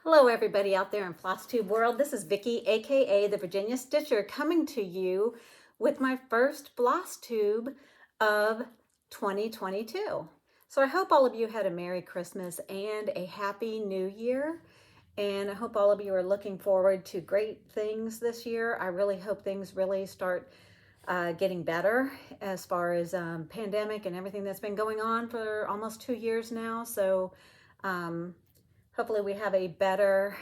Hello everybody out there in Flosstube world. This is Vicki, aka the Virginia Stitcher, coming to you with my first Flosstube of 2022. So I hope all of you had a Merry Christmas and a Happy New Year. And I hope all of you are looking forward to great things this year. I really hope things really start getting better as far as pandemic and everything that's been going on for almost 2 years now. So hopefully we have a better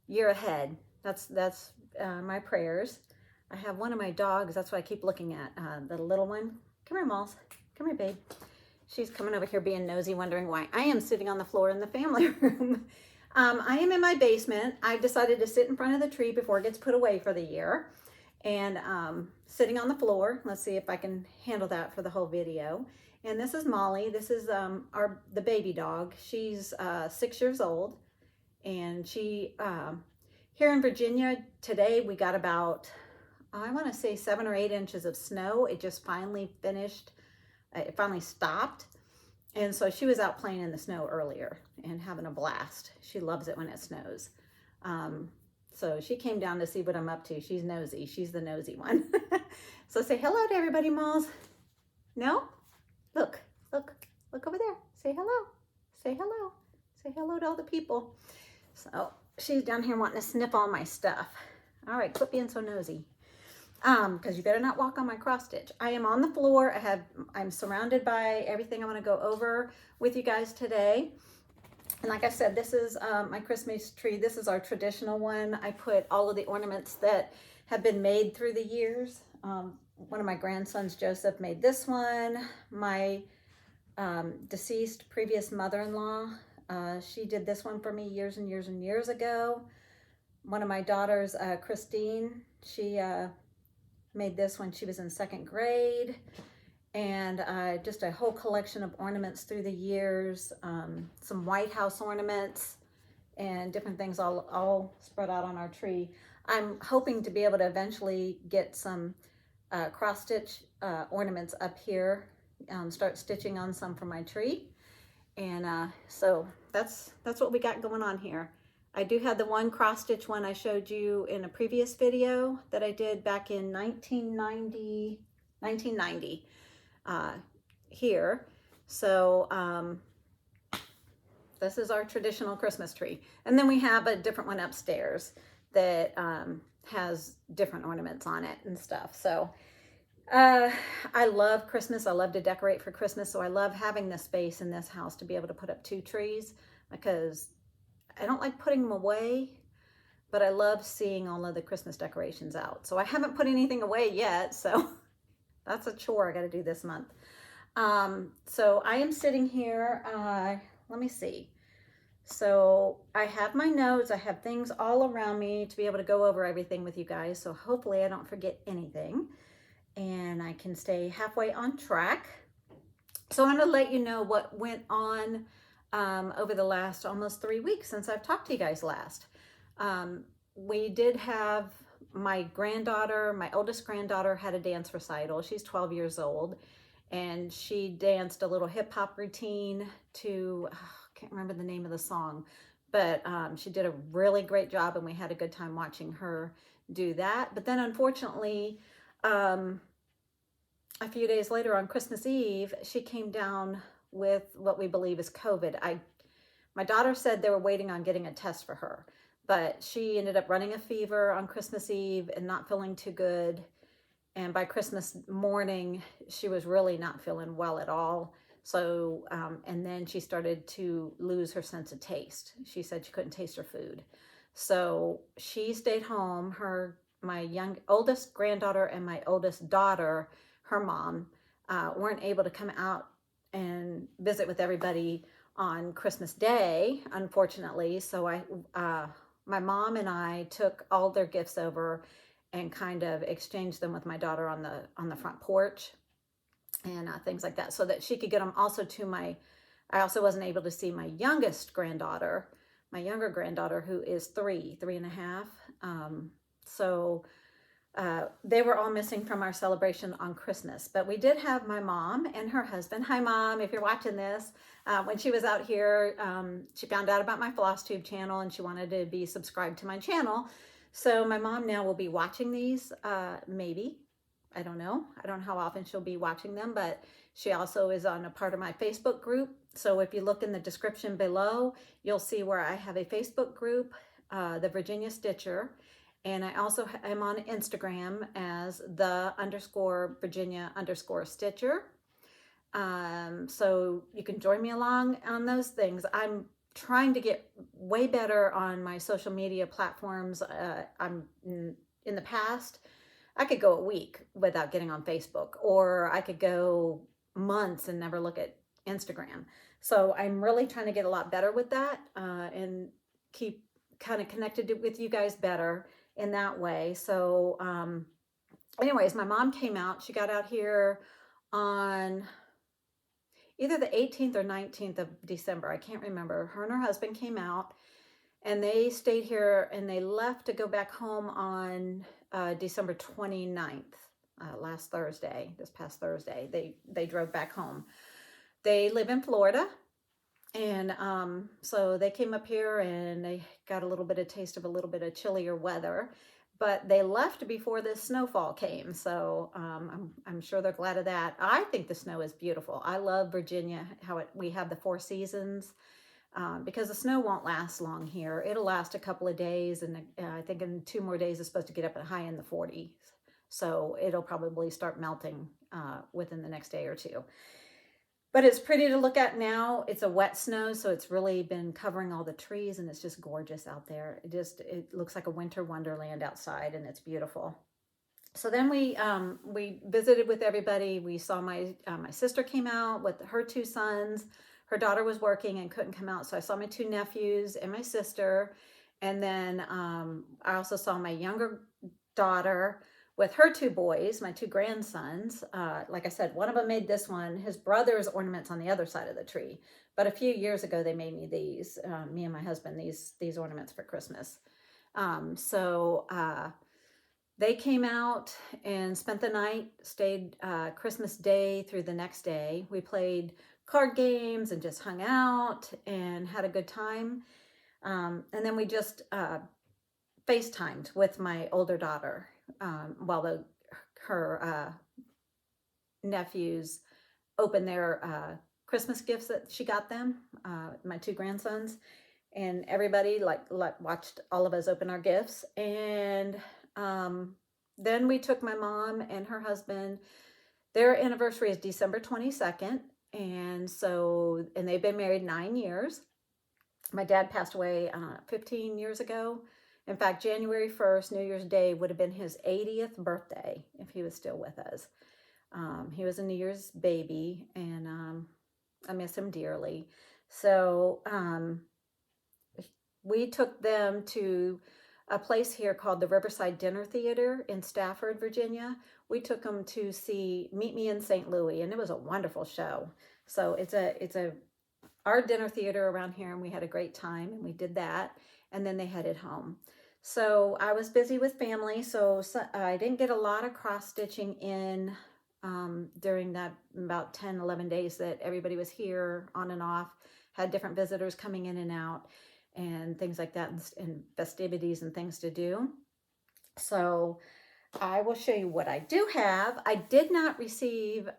year ahead. That's my prayers. I have one of my dogs. That's what I keep looking at. The little one. Come here, Malls. Come here, babe. She's coming over here being nosy, wondering why I am sitting on the floor in the family room. I am in my basement. I've decided to sit in front of the tree before it gets put away for the year. And sitting on the floor. Let's see if I can handle that for the whole video. And this is Molly. This is the baby dog. She's 6 years old. And she, here in Virginia today, we got about, I want to say 7 or 8 inches of snow. It just finally finished. It finally stopped. And so she was out playing in the snow earlier and having a blast. She loves it when it snows. So she came down to see what I'm up to. She's nosy. She's the nosy one. So say hello to everybody, Malls. No? Look over there. Say hello. Say hello. Say hello to all the people. So she's down here wanting to sniff all my stuff. All right, quit being so nosy. Because you better not walk on my cross stitch. I am on the floor. I'm surrounded by everything I want to go over with you guys today. And like I said, this is my Christmas tree. This is our traditional one. I put all of the ornaments that have been made through the years. One of my grandsons, Joseph, made this one. My deceased previous mother-in-law, she did this one for me years and years and years ago. One of my daughters, Christine, she made this when she was in 2nd grade. And just a whole collection of ornaments through the years, some White House ornaments and different things all spread out on our tree. I'm hoping to be able to eventually get some cross stitch ornaments up here, start stitching on some for my tree. And so that's what we got going on here. I do have the one cross stitch one I showed you in a previous video that I did back in 1990 here. So this is our traditional Christmas tree. And then we have a different one upstairs that has different ornaments on it and stuff. So I love Christmas. I love to decorate for Christmas. So I love having the space in this house to be able to put up 2 trees, because I don't like putting them away, but I love seeing all of the Christmas decorations out. So I haven't put anything away yet. So that's a chore I got to do this month. So I am sitting here, let me see. So I have my notes, I have things all around me to be able to go over everything with you guys. So hopefully I don't forget anything and I can stay halfway on track. So I'm going to let you know what went on over the last almost 3 weeks since I've talked to you guys last. We did have my granddaughter, my oldest granddaughter, had a dance recital. She's 12 years old, and she danced a little hip hop routine to, I can't remember the name of the song, but she did a really great job, and we had a good time watching her do that. But then unfortunately, a few days later on Christmas Eve, she came down with what we believe is COVID. My daughter said they were waiting on getting a test for her, but she ended up running a fever on Christmas Eve and not feeling too good. And by Christmas morning, she was really not feeling well at all. So, and then she started to lose her sense of taste. She said she couldn't taste her food. So she stayed home. My oldest granddaughter and my oldest daughter, her mom, weren't able to come out and visit with everybody on Christmas Day, unfortunately. So my mom and I took all their gifts over and kind of exchanged them with my daughter on the front porch and things like that, so that she could get them also to I also wasn't able to see my youngest granddaughter, my younger granddaughter, who is 3.5. So they were all missing from our celebration on Christmas. But we did have my mom and her husband. Hi, Mom, if you're watching this. When she was out here, she found out about my Flosstube channel and she wanted to be subscribed to my channel. So my mom now will be watching these, maybe. I don't know. I don't know how often she'll be watching them, but she also is on a part of my Facebook group. So if you look in the description below, you'll see where I have a Facebook group, the Virginia Stitcher. And I also am on Instagram as the_Virginia_Stitcher. So you can join me along on those things. I'm trying to get way better on my social media platforms. I'm in the past, I could go a week without getting on Facebook, or I could go months and never look at Instagram. So I'm really trying to get a lot better with that, and keep kind of connected with you guys better in that way. So anyways, my mom came out. She got out here on either the 18th or 19th of December. I can't remember. Her and her husband came out and they stayed here and they left to go back home on December 29th, last Thursday, this past Thursday. They drove back home. They live in Florida. And so they came up here and they got a little bit of taste of a little bit of chillier weather, but they left before the snowfall came. So I'm sure they're glad of that. I think the snow is beautiful. I love Virginia, we have the 4 seasons, because the snow won't last long here. It'll last a couple of days. And I think in 2 more days, it's supposed to get up at high in the 40s. So it'll probably start melting within the next day or 2. But it's pretty to look at now. It's a wet snow, so it's really been covering all the trees, and it's just gorgeous out there. It looks like a winter wonderland outside, and it's beautiful. So then we visited with everybody. We saw my sister came out with her 2 sons. Her daughter was working and couldn't come out, so I saw my 2 nephews and my sister. And then I also saw my younger daughter with her 2 boys, my 2 grandsons. Like I said, one of them made this one. His brother's ornaments on the other side of the tree. But a few years ago, they made me these, me and my husband, these ornaments for Christmas. So they came out and spent the night, stayed Christmas Day through the next day. We played card games and just hung out and had a good time. And then we just FaceTimed with my older daughter while her nephews opened their Christmas gifts that she got them, my 2 grandsons, and everybody watched all of us open our gifts. And then we took my mom and her husband. Their anniversary is December 22nd, and they've been married 9 years. My dad passed away 15 years ago. In fact, January 1st, New Year's Day, would have been his 80th birthday if he was still with us. He was a New Year's baby, and I miss him dearly. So we took them to a place here called the Riverside Dinner Theater in Stafford, Virginia. We took them to see Meet Me in St. Louis, and it was a wonderful show. So it's our dinner theater around here, and we had a great time, and we did that. And then they headed home. So I was busy with family, so I didn't get a lot of cross-stitching in during that about 10, 11 days that everybody was here on and off, had different visitors coming in and out and things like that, and festivities and things to do. So I will show you what I do have. I did not receive,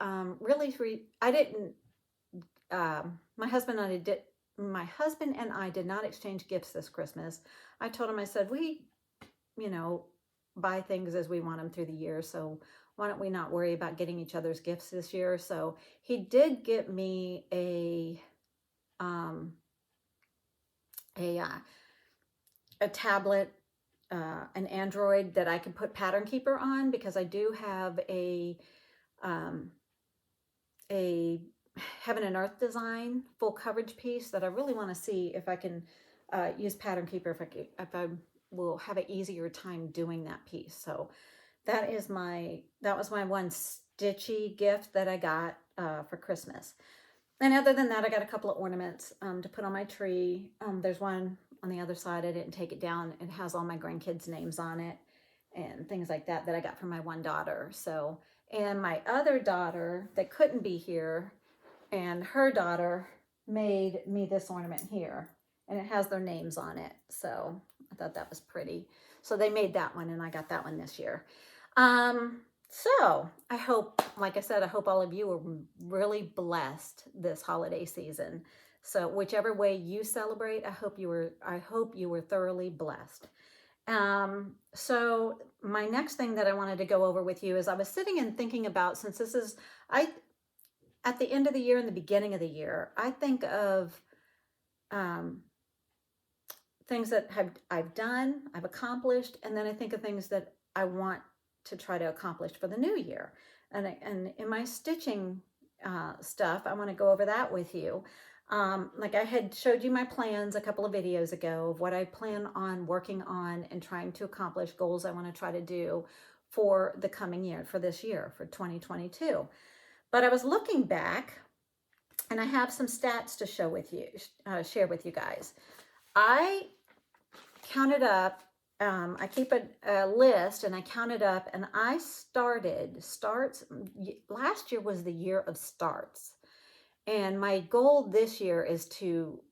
my husband and I did not exchange gifts this Christmas. I told him, I said, we, buy things as we want them through the year. So why don't we not worry about getting each other's gifts this year? So he did get me a tablet, an Android that I can put Pattern Keeper on, because I do have a Heaven and Earth design full coverage piece that I really want to see if I can use Pattern Keeper, if I will have an easier time doing that piece. So that was my one stitchy gift that I got for Christmas. And other than that, I got a couple of ornaments to put on my tree. There's one on the other side. I didn't take it down. It has all my grandkids' names on it. and things like that I got from my one daughter. So, and my other daughter that couldn't be here, and her daughter made me this ornament here, and it has their names on it. So I thought that was pretty. So they made that one, and I got that one this year. So I hope, like I said, I hope all of you are really blessed this holiday season. So whichever way you celebrate, I hope you were thoroughly blessed. So my next thing that I wanted to go over with you is I was sitting and thinking about, since this is, at the end of the year and the beginning of the year, I think of things that I've done, I've accomplished, and then I think of things that I want to try to accomplish for the new year. And in my stitching stuff, I want to go over that with you. Like I had showed you my plans a couple of videos ago of what I plan on working on and trying to accomplish, goals I want to try to do for the coming year, for this year, for 2022. But I was looking back, and I have some stats to share with you guys. I counted up, I keep a list, and I counted up, and I starts, last year was the year of starts. And my goal this year is to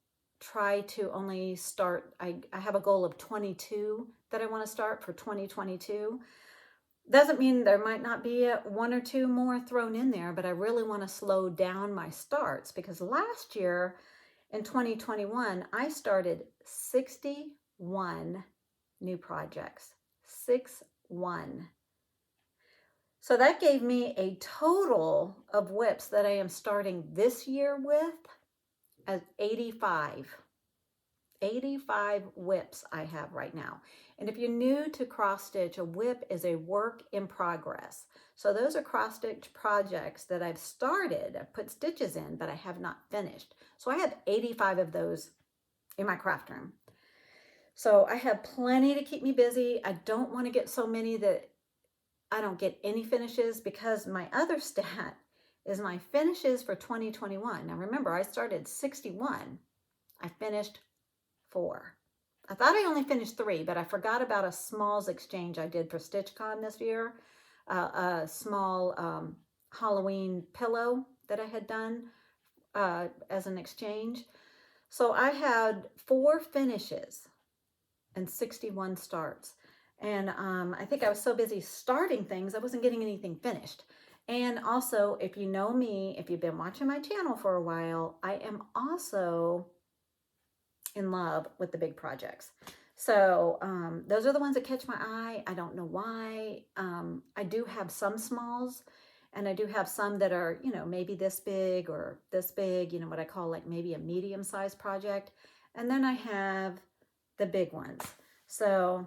try to only start, I have a goal of 22 that I want to start for 2022. Doesn't mean there might not be one or two more thrown in there, but I really want to slow down my starts, because last year in 2021, I started 61 new projects. 61. So that gave me a total of whips that I am starting this year with as 85. 85 whips I have right now. And if you're new to cross stitch, a whip is a work in progress. So those are cross stitch projects that I've started, I've put stitches in, but I have not finished. So I have 85 of those in my craft room. So I have plenty to keep me busy. I don't want to get so many that I don't get any finishes, because my other stat is my finishes for 2021. Now remember, I started 61. I finished 4. I thought I only finished 3, but I forgot about a smalls exchange I did for StitchCon this year. A small Halloween pillow that I had done as an exchange. So I had 4 finishes and 61 starts. And I think I was so busy starting things, I wasn't getting anything finished. And also, if you know me, if you've been watching my channel for a while, I am also in love with the big projects. So those are the ones that catch my eye. I don't know why. I do have some smalls, and I do have some that are, you know, maybe this big or this big, you know, what I call like maybe a medium-sized project. And then I have the big ones. So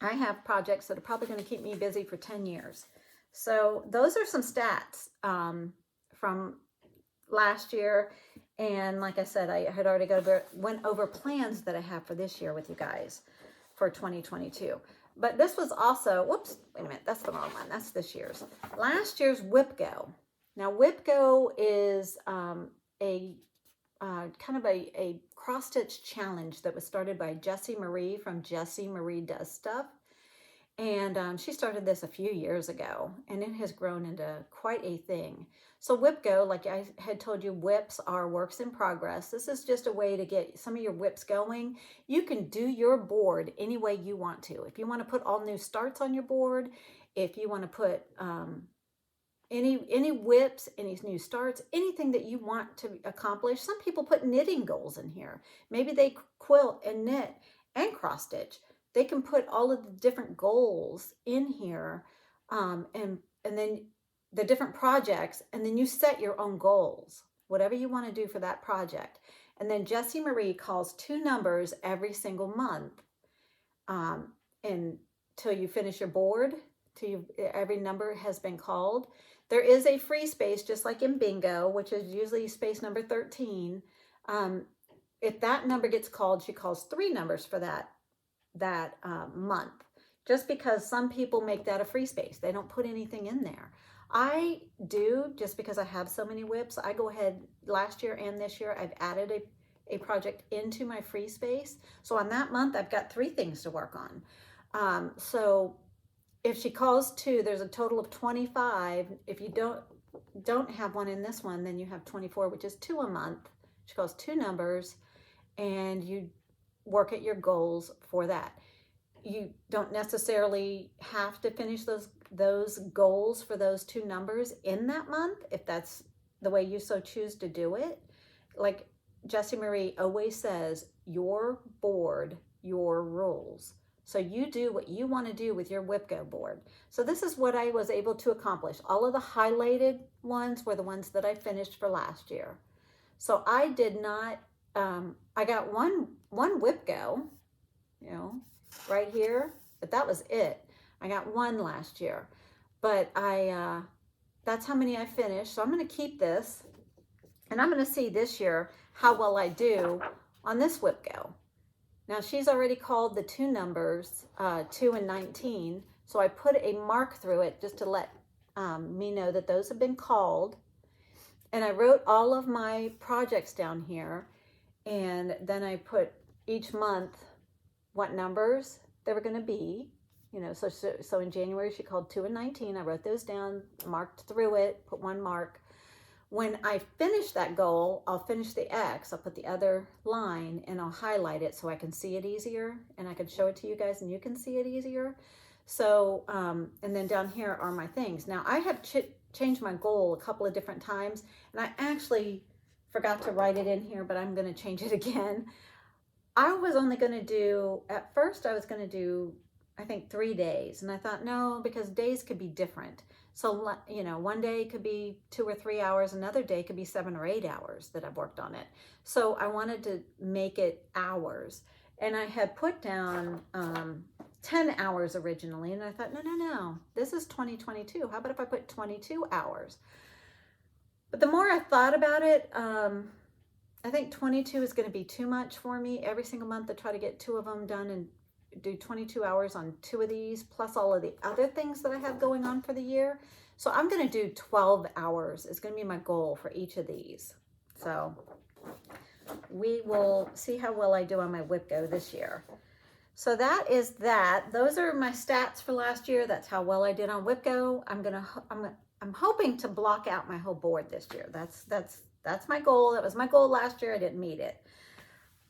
I have projects that are probably going to keep me busy for 10 years. So those are some stats from last year. And like I said, I had already went over plans that I have for this year with you guys for 2022. But this was also, whoops, wait a minute, that's the wrong one. That's this year's. Last year's Whip Go. Now Whip Go is kind of a cross-stitch challenge that was started by Jessie Marie from Jessie Marie Does Stuff. And she started this a few years ago, and it has grown into quite a thing. So Whip Go, like I had told you, whips are works in progress. This is just a way to get some of your whips going. You can do your board any way you want to. If you want to put all new starts on your board, if you want to put any whips, any new starts, anything that you want to accomplish. Some people put knitting goals in here. Maybe they quilt and knit and cross stitch. They can put all of the different goals in here, and then the different projects, and then you set your own goals, whatever you want to do for that project. And then Jessie Marie calls 2 numbers every single month, until you finish your board, every number has been called. There is a free space, just like in bingo, which is usually space number 13. If that number gets called, she calls 3 numbers for that month, just because some people make that a free space. They don't put anything in there. I do, just because I have so many whips. I go ahead, last year and this year, I've added a project into my free space. So on that month, I've got 3 things to work on. So if she calls 2, there's a total of 25. If you don't have one in this one, then you have 24, which is 2 a month. She calls 2 numbers, and you work at your goals for that. You don't necessarily have to finish those goals for those 2 numbers in that month, if that's the way you so choose to do it. Like Jessie Marie always says, your board, your rules. So you do what you want to do with your WIPGO board. So this is what I was able to accomplish. All of the highlighted ones were the ones that I finished for last year. So I did not, I got one WIPGO, you know, right here, but that was it. I got 1 last year, but that's how many I finished. So I'm going to keep this, and I'm going to see this year how well I do on this WIPGO. Now she's already called the 2 numbers, 2 and 19. So I put a mark through it just to let me know that those have been called. And I wrote all of my projects down here. And then I put each month what numbers they were going to be. You know, so in January she called 2 and 19. I wrote those down, marked through it, put 1 mark. When I finish that goal, I'll finish the X, I'll put the other line, and I'll highlight it so I can see it easier, and I can show it to you guys and you can see it easier. So, and then down here are my things. Now I have changed my goal a couple of different times, and I actually forgot to write it in here, but I'm going to change it again. I was only going to do, at first I was going to do, I think 3 days, and I thought, no, because days could be different. So, you know, one day could be 2 or 3 hours, another day could be 7 or 8 hours that I've worked on it. So I wanted to make it hours. And I had put down 10 hours originally, and I thought, no, this is 2022. How about if I put 22 hours? But the more I thought about it, I think 22 is going to be too much for me. Every single month I try to get 2 of them done and do 22 hours on 2 of these, plus all of the other things that I have going on for the year. So I'm going to do 12 hours. It's going to be my goal for each of these. So we will see how well I do on my WIPGO this year. So that is that. Those are my stats for last year. That's how well I did on WIPGO. I'm hoping to block out my whole board this year. That's my goal. That was my goal last year. I didn't meet it.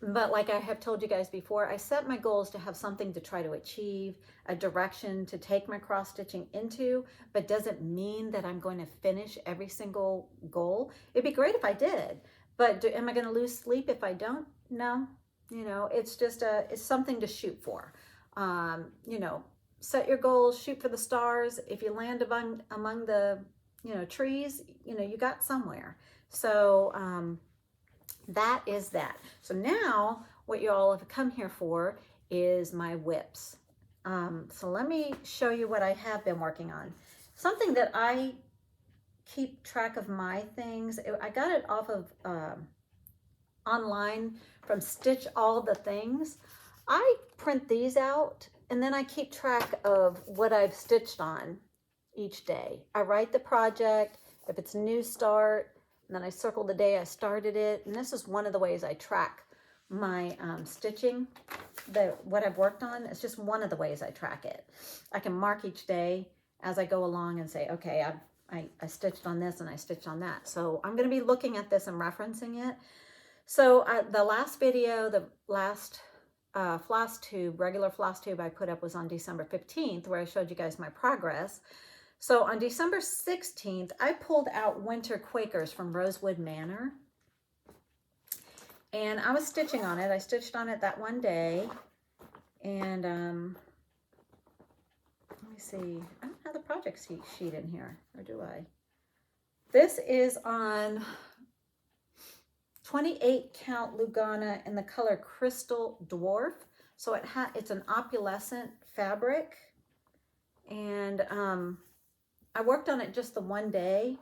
But like I have told you guys before, I set my goals to have something to try to achieve, a direction to take my cross stitching into, but doesn't mean that I'm going to finish every single goal. It'd be great if I did, but am I going to lose sleep if I don't? No, you know, it's just it's something to shoot for. You know, set your goals, shoot for the stars. If you land among the, you know, trees, you know, you got somewhere. So, that is that. So now what you all have come here for is my whips. So let me show you what I have been working on. Something that I keep track of my things. I got it off of online from Stitch All the Things. I print these out and then I keep track of what I've stitched on each day. I write the project, if it's a new start, and then I circle the day I started it. And this is one of the ways I track my stitching, what I've worked on. It's just one of the ways I track it. I can mark each day as I go along and say, okay, I stitched on this and I stitched on that. So I'm going to be looking at this and referencing it. So the last video, the last Flosstube, regular Flosstube I put up was on December 15th, where I showed you guys my progress. So on December 16th, I pulled out Winter Quakers from Rosewood Manor. And I was stitching on it. I stitched on it that one day. And let me see. I don't have the project sheet in here, or do I? This is on 28 count Lugana in the color Crystal Dwarf. So it's an opalescent fabric. And I worked on it just the one day,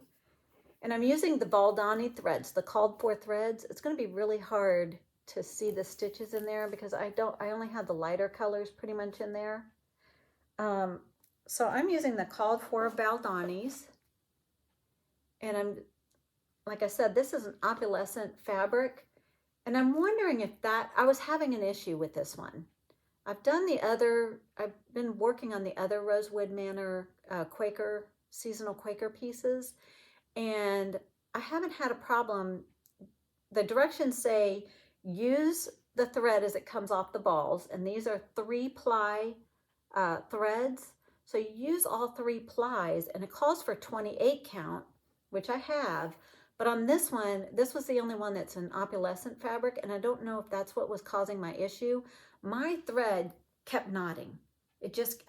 and I'm using the Baldani threads, the called for threads. It's going to be really hard to see the stitches in there because I only have the lighter colors pretty much in there. So I'm using the called for Baldanis, and like I said, this is an opalescent fabric, and I'm wondering if I was having an issue with this one. I've been working on the other Rosewood Manor Quaker, seasonal Quaker pieces, and I haven't had a problem. The directions say use the thread as it comes off the balls, and these are 3-ply threads. So you use all 3 plies, and it calls for 28 count, which I have. But on this one, this was the only one that's an opalescent fabric, and I don't know if that's what was causing my issue. My thread kept knotting.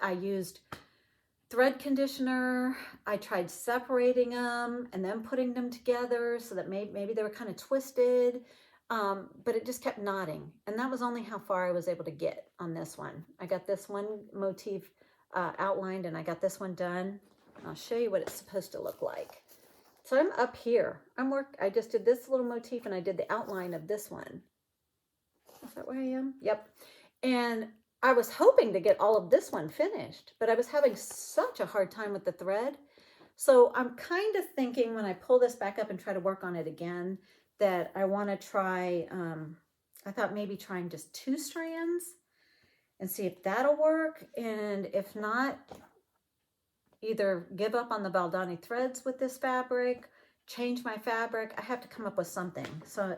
I used thread conditioner. I tried separating them and then putting them together so that maybe they were kind of twisted, but it just kept knotting. And that was only how far I was able to get on this one. I got this one motif outlined, and I got this one done. I'll show you what it's supposed to look like. So I'm up here. I just did this little motif, and I did the outline of this one. Is that where I am? Yep. And I was hoping to get all of this one finished, but I was having such a hard time with the thread. So I'm kind of thinking when I pull this back up and try to work on it again, that I want to try, I thought maybe trying just 2 strands and see if that'll work. And if not, either give up on the Baldani threads with this fabric, change my fabric. I have to come up with something. So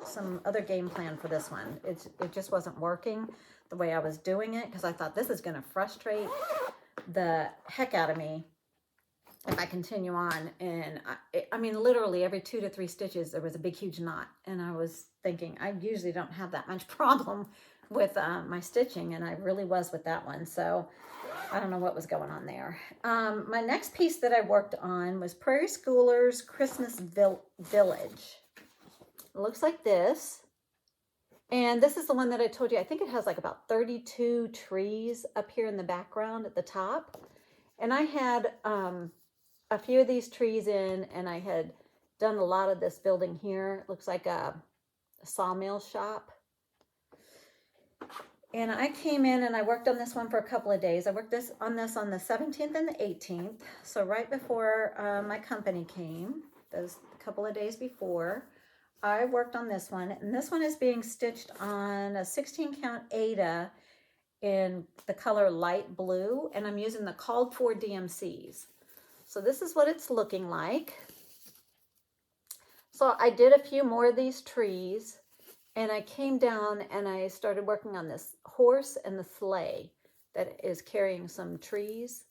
some other game plan for this one. It just wasn't working the way I was doing it, because I thought this is going to frustrate the heck out of me if I continue on. And I mean, literally every 2 to 3 stitches, there was a big, huge knot. And I was thinking, I usually don't have that much problem with my stitching, and I really was with that one. So I don't know what was going on there. My next piece that I worked on was Prairie Schoolers Christmas Village. It looks like this. And this is the one that I told you, I think it has like about 32 trees up here in the background at the top. And I had a few of these trees in, and I had done a lot of this building here. It looks like a sawmill shop. And I came in and I worked on this one for a couple of days. I worked on this on the 17th and the 18th. So right before my company came, those couple of days before, I worked on this one. And this one is being stitched on a 16 count Aida in the color light blue. And I'm using the called for DMCs. So this is what it's looking like. So I did a few more of these trees. And I came down and I started working on this horse and the sleigh that is carrying some trees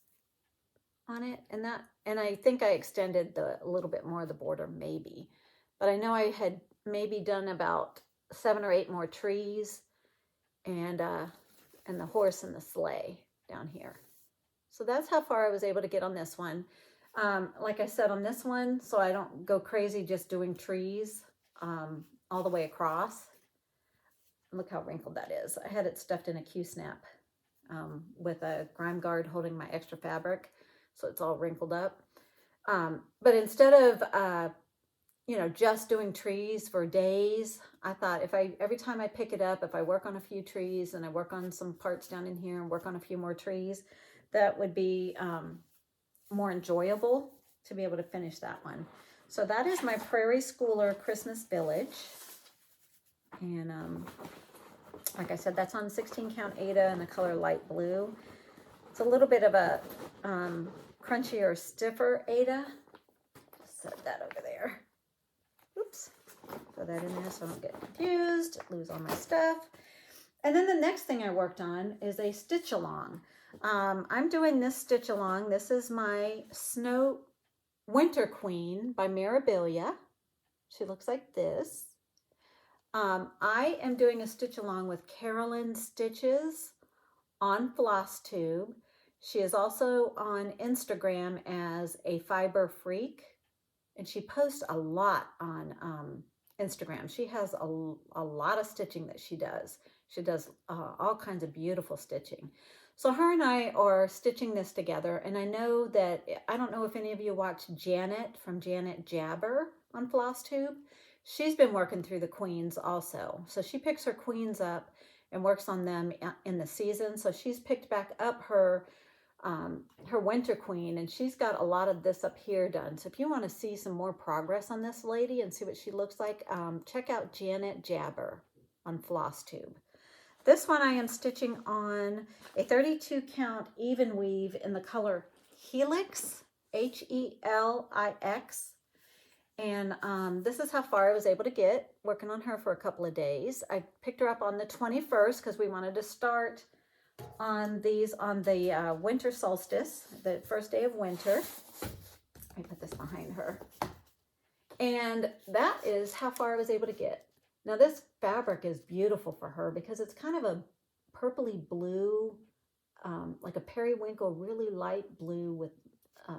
on it. And I think I extended a little bit more of the border, maybe. But I know I had maybe done about 7 or 8 more trees and the horse and the sleigh down here. So that's how far I was able to get on this one. Like I said, on this one, so I don't go crazy just doing trees all the way across. Look how wrinkled that is. I had it stuffed in a Q-snap with a grime guard holding my extra fabric, so it's all wrinkled up. But instead of just doing trees for days, I thought every time I pick it up, if I work on a few trees and I work on some parts down in here and work on a few more trees, that would be more enjoyable to be able to finish that one. So that is my Prairie Schooler Christmas Village. And like I said, that's on 16 count Aida in the color light blue. It's a little bit of a crunchier, stiffer Aida. Set that over there. Oops. Throw that in there so I don't get confused, lose all my stuff. And then the next thing I worked on is a stitch along. I'm doing this stitch along. This is my Snow Winter Queen by Mirabilia. She looks like this. I am doing a stitch along with Carolyn Stitches on Flosstube. She is also on Instagram as a fiber freak, and she posts a lot on Instagram. She has a lot of stitching that she does. She does all kinds of beautiful stitching. So her and I are stitching this together, and I know that, I don't know if any of you watch Janet from Janet Jabber on Flosstube. She's been working through the queens also. So she picks her queens up and works on them in the season. So she's picked back up her winter queen, and she's got a lot of this up here done. So if you want to see some more progress on this lady and see what she looks like, check out Janet Jabber on Flosstube. This one I am stitching on a 32 count even weave in the color Helix, Helix. And this is how far I was able to get working on her for a couple of days. I picked her up on the 21st because we wanted to start on these on the winter solstice, the first day of winter. Let me put this behind her. And that is how far I was able to get. Now this fabric is beautiful for her because it's kind of a purpley blue, like a periwinkle, really light blue with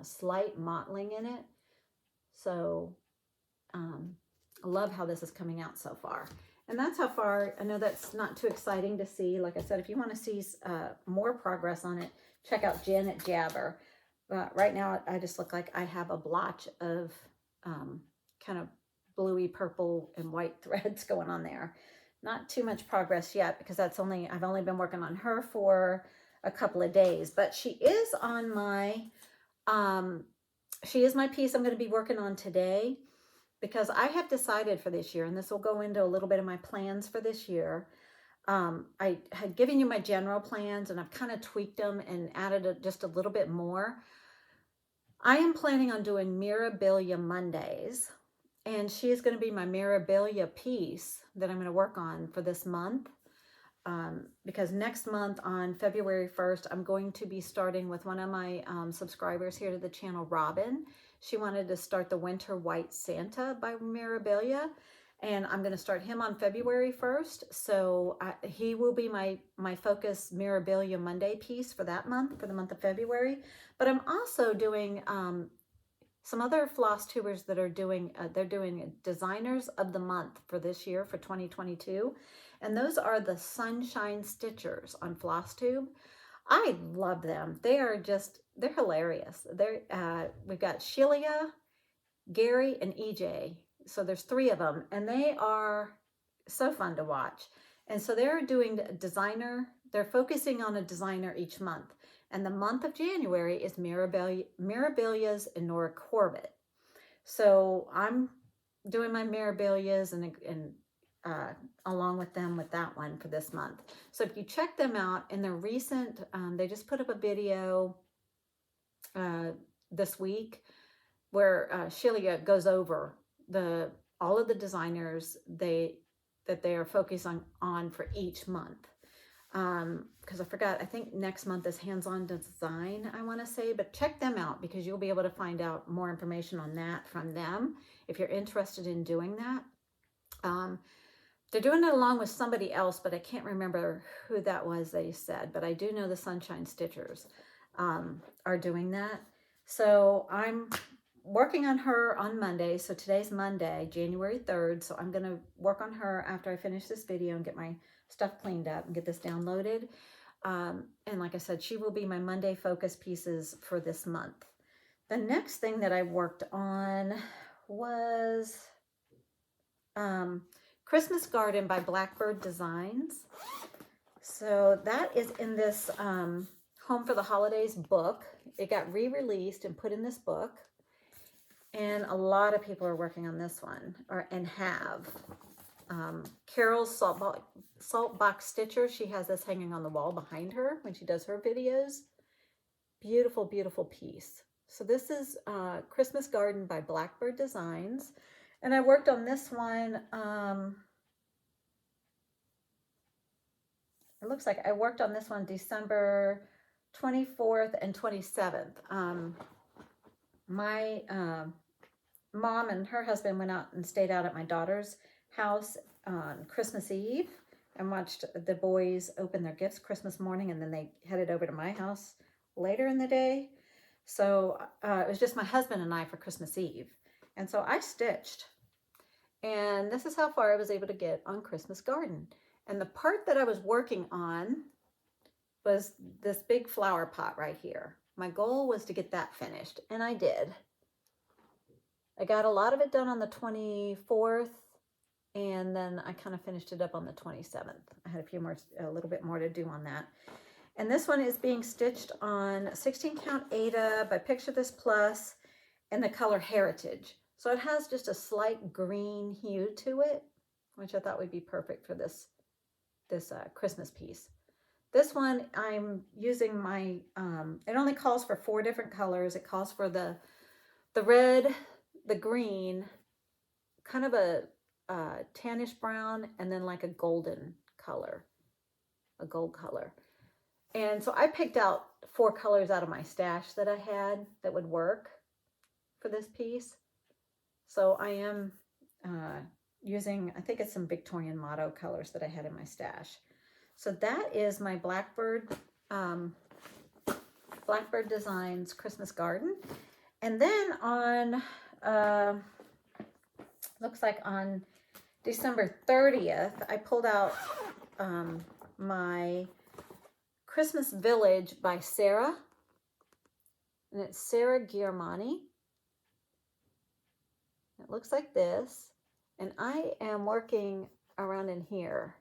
slight mottling in it. So I love how this is coming out so far. And that's how far. I know that's not too exciting to see. Like I said, if you want to see more progress on it, check out Janet Jabber. Right now, I just look like I have a blotch of kind of bluey purple and white threads going on there. Not too much progress yet because I've only been working on her for a couple of days. But she is on my piece I'm going to be working on today, because I have decided for this year, and this will go into a little bit of my plans for this year. I had given you my general plans and I've kind of tweaked them and added just a little bit more. I am planning on doing Mirabilia Mondays, and she is going to be my Mirabilia piece that I'm going to work on for this month. Because next month on February 1st, I'm going to be starting with one of my subscribers here to the channel, Robin. She wanted to start the Winter White Santa by Mirabilia, and I'm going to start him on February 1st. So he will be my focus Mirabilia Monday piece for that month, for the month of February. But I'm also doing some other Flosstubers that are doing, they're doing Designers of the Month for this year, for 2022. And those are the Sunshine Stitchers on Flosstube. I love them. They're hilarious. We've got Shelia, Gary, and EJ. So there's 3 of them, and they are so fun to watch. And so they're doing they're focusing on a designer each month. And the month of January is Mirabilia's and Nora Corbett. So I'm doing my Mirabilias and along with them with that one for this month. So if you check them out in the recent, they just put up a video this week where Shelia goes over all of the designers that they are focusing on for each month. Because I forgot, I think next month is Hands-On Design, I want to say, but check them out because you'll be able to find out more information on that from them if you're interested in doing that. They're doing it along with somebody else, but I can't remember who that was they said, but I do know the Sunshine Stitchers are doing that. So I'm working on her on Monday. So today's Monday, January 3rd. So I'm going to work on her after I finish this video and get my stuff cleaned up and get this downloaded. And like I said, she will be my Monday focus pieces for this month. The next thing that I worked on was Christmas Garden by Blackbird Designs. So that is in this Home for the Holidays book. It got re-released and put in this book. And a lot of people are working on this one, and have. Carol's Salt Box Stitcher, she has this hanging on the wall behind her when she does her videos. Beautiful, beautiful piece. So this is Christmas Garden by Blackbird Designs. And I worked on this one, it looks like I worked on this one December 24th and 27th. My mom and her husband went out and stayed out at my daughter's house on Christmas Eve and watched the boys open their gifts Christmas morning, and then they headed over to my house later in the day. So it was just my husband and I for Christmas Eve. And so I stitched. And this is how far I was able to get on Christmas Garden. And the part that I was working on was this big flower pot right here. My goal was to get that finished, and I did. I got a lot of it done on the 24th, and then I kind of finished it up on the 27th. I had a little bit more to do on that. And this one is being stitched on 16 count Aida by Picture This Plus in the color Heritage. So it has just a slight green hue to it, which I thought would be perfect for this this Christmas piece. This one I'm using my, it only calls for 4 different colors. It calls for the red, the green, kind of a tannish brown, and then like a golden color, a gold color. And so I picked out 4 colors out of my stash that I had that would work for this piece. So I am using, I think it's some Victorian motto colors that I had in my stash. So that is my Blackbird, Blackbird Designs Christmas Garden. And then on, looks like on December 30th, I pulled out my Christmas Village by Sarah. And it's Sarah Giarmani. It looks like this. And I am working around in here.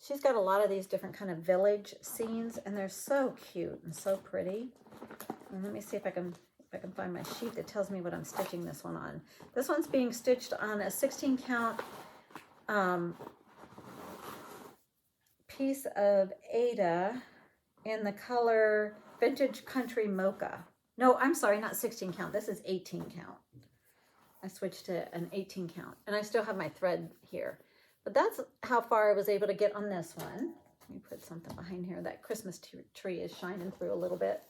She's got a lot of these different kind of village scenes, and they're so cute and so pretty. And let me see if I can find my sheet that tells me what I'm stitching this one on. This one's being stitched on a 16 count piece of Ada in the color Vintage Country Mocha. No, I'm sorry, not 16 count. This is 18 count. I switched to an 18 count, and I still have my thread here. But that's how far I was able to get on this one. Let me put something behind here. That Christmas tree is shining through a little bit.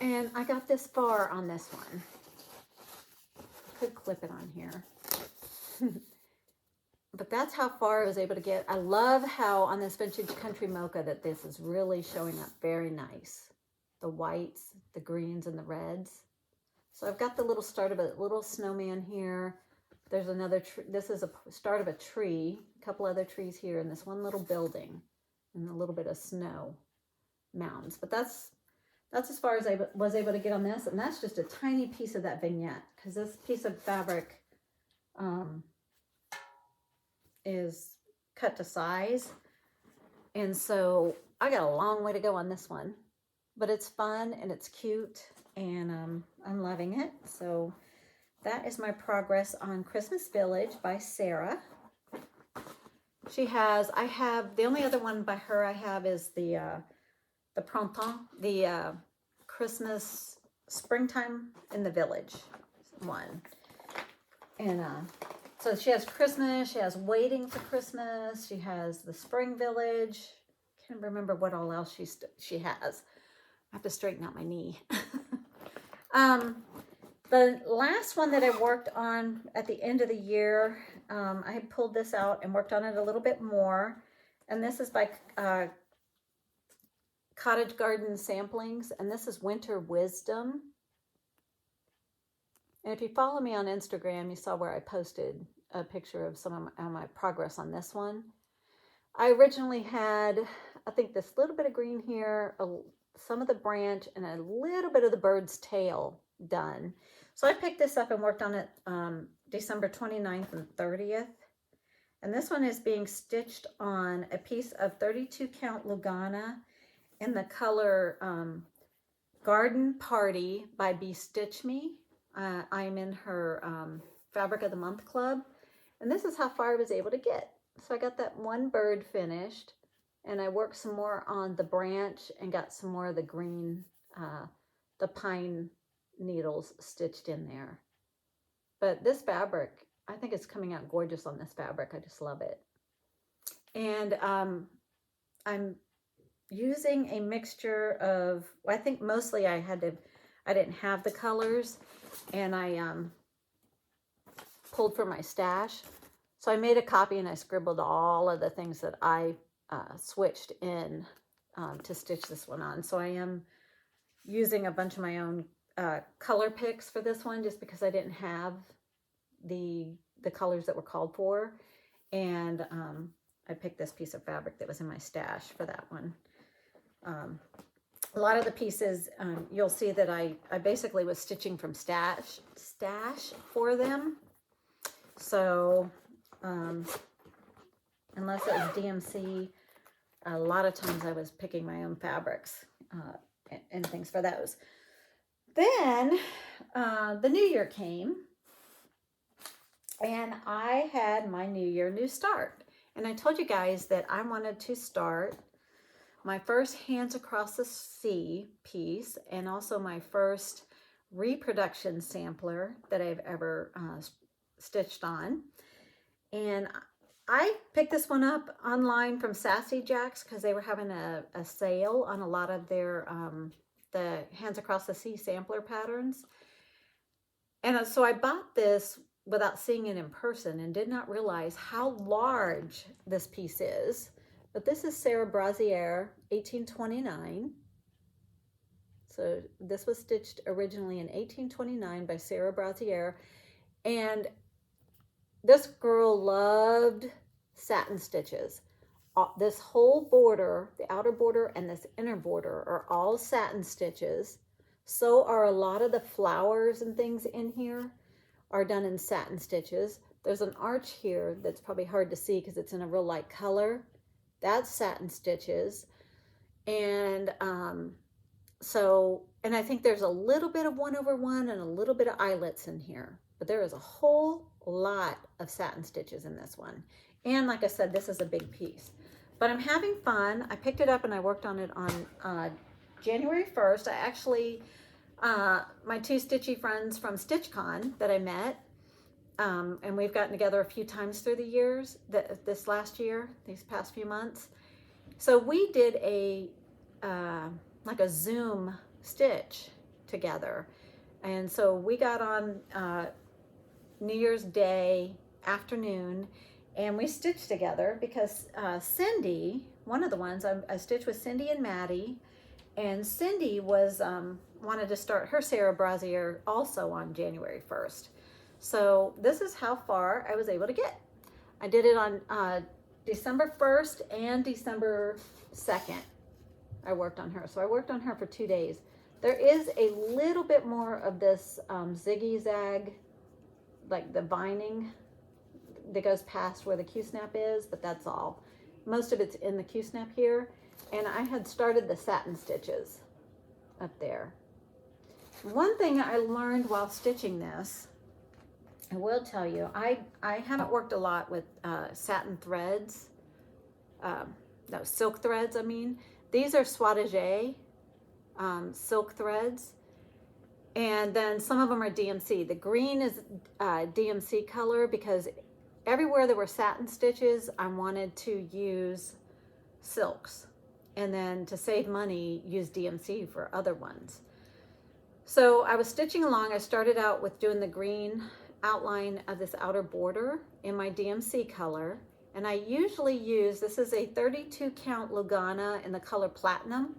And I got this far on this one. Could clip it on here. But that's how far I was able to get. I love how on this Vintage Country Mocha that this is really showing up very nice. The whites, the greens, and the reds. So I've got the little start of a little snowman here. There's another tree. This is a start of a tree, a couple other trees here, and this one little building, and a little bit of snow mounds. But that's as far as I was able to get on this, and that's just a tiny piece of that vignette, because this piece of fabric is cut to size, and so I got a long way to go on this one. But it's fun and it's cute, and I'm loving it. So that is my progress on Christmas Village by Sarah. She has, the only other one by her I have is the Printemps, the Christmas Springtime in the Village one. And so she has Christmas, she has Waiting for Christmas, she has the Spring Village. Can't remember what all else she has. I have to straighten out my knee. The last one that I worked on at the end of the year, I had pulled this out and worked on it a little bit more. And this is by Cottage Garden Samplings. And this is Winter Wisdom. And if you follow me on Instagram, you saw where I posted a picture of some of my progress on this one. I originally had, I think, this little bit of green here, some of the branch, and a little bit of the bird's tail done. So I picked this up and worked on it December 29th and 30th. And this one is being stitched on a piece of 32 count Lugana in the color Garden Party by Be Stitch Me. I'm in her Fabric of the Month Club. And this is how far I was able to get. So I got that one bird finished. And I worked some more on the branch and got some more of the green, the pine needles stitched in there. But this fabric, I think it's coming out gorgeous on this fabric. I just love it. And I'm using a mixture of, I think mostly I didn't have the colors, and I pulled from my stash. So I made a copy and I scribbled all of the things that I switched in to stitch this one on. So I am using a bunch of my own color picks for this one, just because I didn't have the colors that were called for. And I picked this piece of fabric that was in my stash for that one. A lot of the pieces, you'll see that I basically was stitching from stash for them. So unless it was DMC, a lot of times I was picking my own fabrics and things for those. Then the new year came, And I had my New Year, New Start. And I told you guys that I wanted to start my first Hands Across the Sea piece, and also my first reproduction sampler that I've ever stitched on. And I picked this one up online from Sassy Jacks because they were having a sale on a lot of their the Hands Across the Sea sampler patterns. And so I bought this without seeing it in person and did not realize how large this piece is. But this is Sarah Brazier, 1829. So this was stitched originally in 1829 by Sarah Brazier. And this girl loved satin stitches. This whole border, the outer border and this inner border, are all satin stitches. So are a lot of the flowers and things in here are done in satin stitches. There's an arch here that's probably hard to see because it's in a real light color. That's satin stitches. And and I think there's a little bit of 1/1 and a little bit of eyelets in here. But there is a whole lot of satin stitches in this one. And like I said, this is a big piece. But I'm having fun. I picked it up and I worked on it on January 1st. I actually, my two stitchy friends from StitchCon that I met, and we've gotten together a few times through the years, this last year, these past few months. So we did like a Zoom stitch together. And so we got on New Year's Day afternoon and we stitched together because Cindy, one of the ones, I stitched with Cindy and Maddie, and Cindy was wanted to start her Sarah Brazier also on January 1st. So this is how far I was able to get. I did it on December 1st and December 2nd. I worked on her. So I worked on her for 2 days. There is a little bit more of this ziggy-zag, like the vining that goes past where the Q-snap is, but that's all. Most of it's in the Q-snap here. And I had started the satin stitches up there. One thing I learned while stitching this, I will tell you, I haven't worked a lot with satin threads, no, silk threads, I mean. These are Soitagé silk threads, and then some of them are DMC. The green is DMC color because everywhere there were satin stitches, I wanted to use silks, and then to save money, use DMC for other ones. So I was stitching along. I started out with doing the green outline of this outer border in my DMC color, and I usually use, this is a 32 count Lugana in the color Platinum,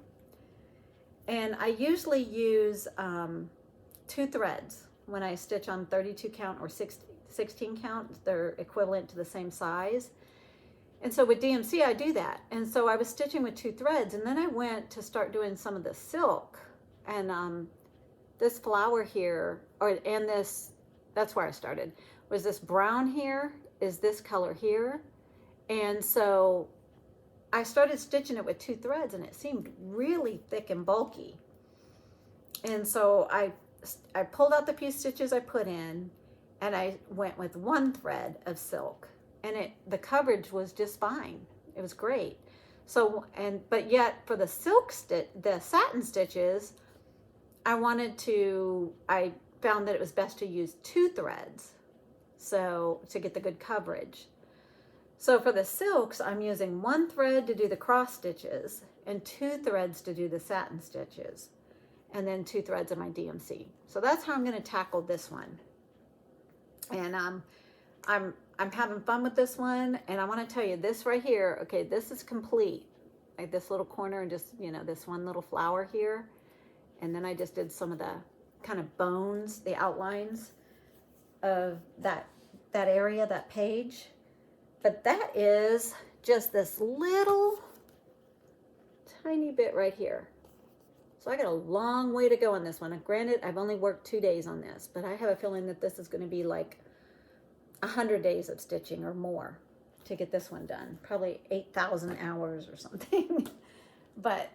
and I usually use 2 threads when I stitch on 32 count or 16 count. They're equivalent to the same size. And so with DMC, I do that. And so I was stitching with 2 threads, and then I went to start doing some of the silk. And this flower here, and this, that's where I started, was this brown here, is this color here. And so I started stitching it with 2 threads, and it seemed really thick and bulky. And so I pulled out the few stitches I put in, and I went with 1 thread of silk, and the coverage was just fine. It was great. So, but yet for the the satin stitches, I found that it was best to use 2 threads, so to get the good coverage. So for the silks, I'm using 1 thread to do the cross stitches and 2 threads to do the satin stitches, and then 2 threads of my DMC. So that's how I'm going to tackle this one. And I'm having fun with this one, and I want to tell you this right here. Okay, this is complete. Like this little corner and just, you know, this one little flower here. And then I just did some of the kind of bones, the outlines of that area, that page. But that is just this little tiny bit right here. So I got a long way to go on this one. And granted, I've only worked 2 days on this, but I have a feeling that this is going to be like 100 days of stitching or more to get this one done. Probably 8,000 hours or something. But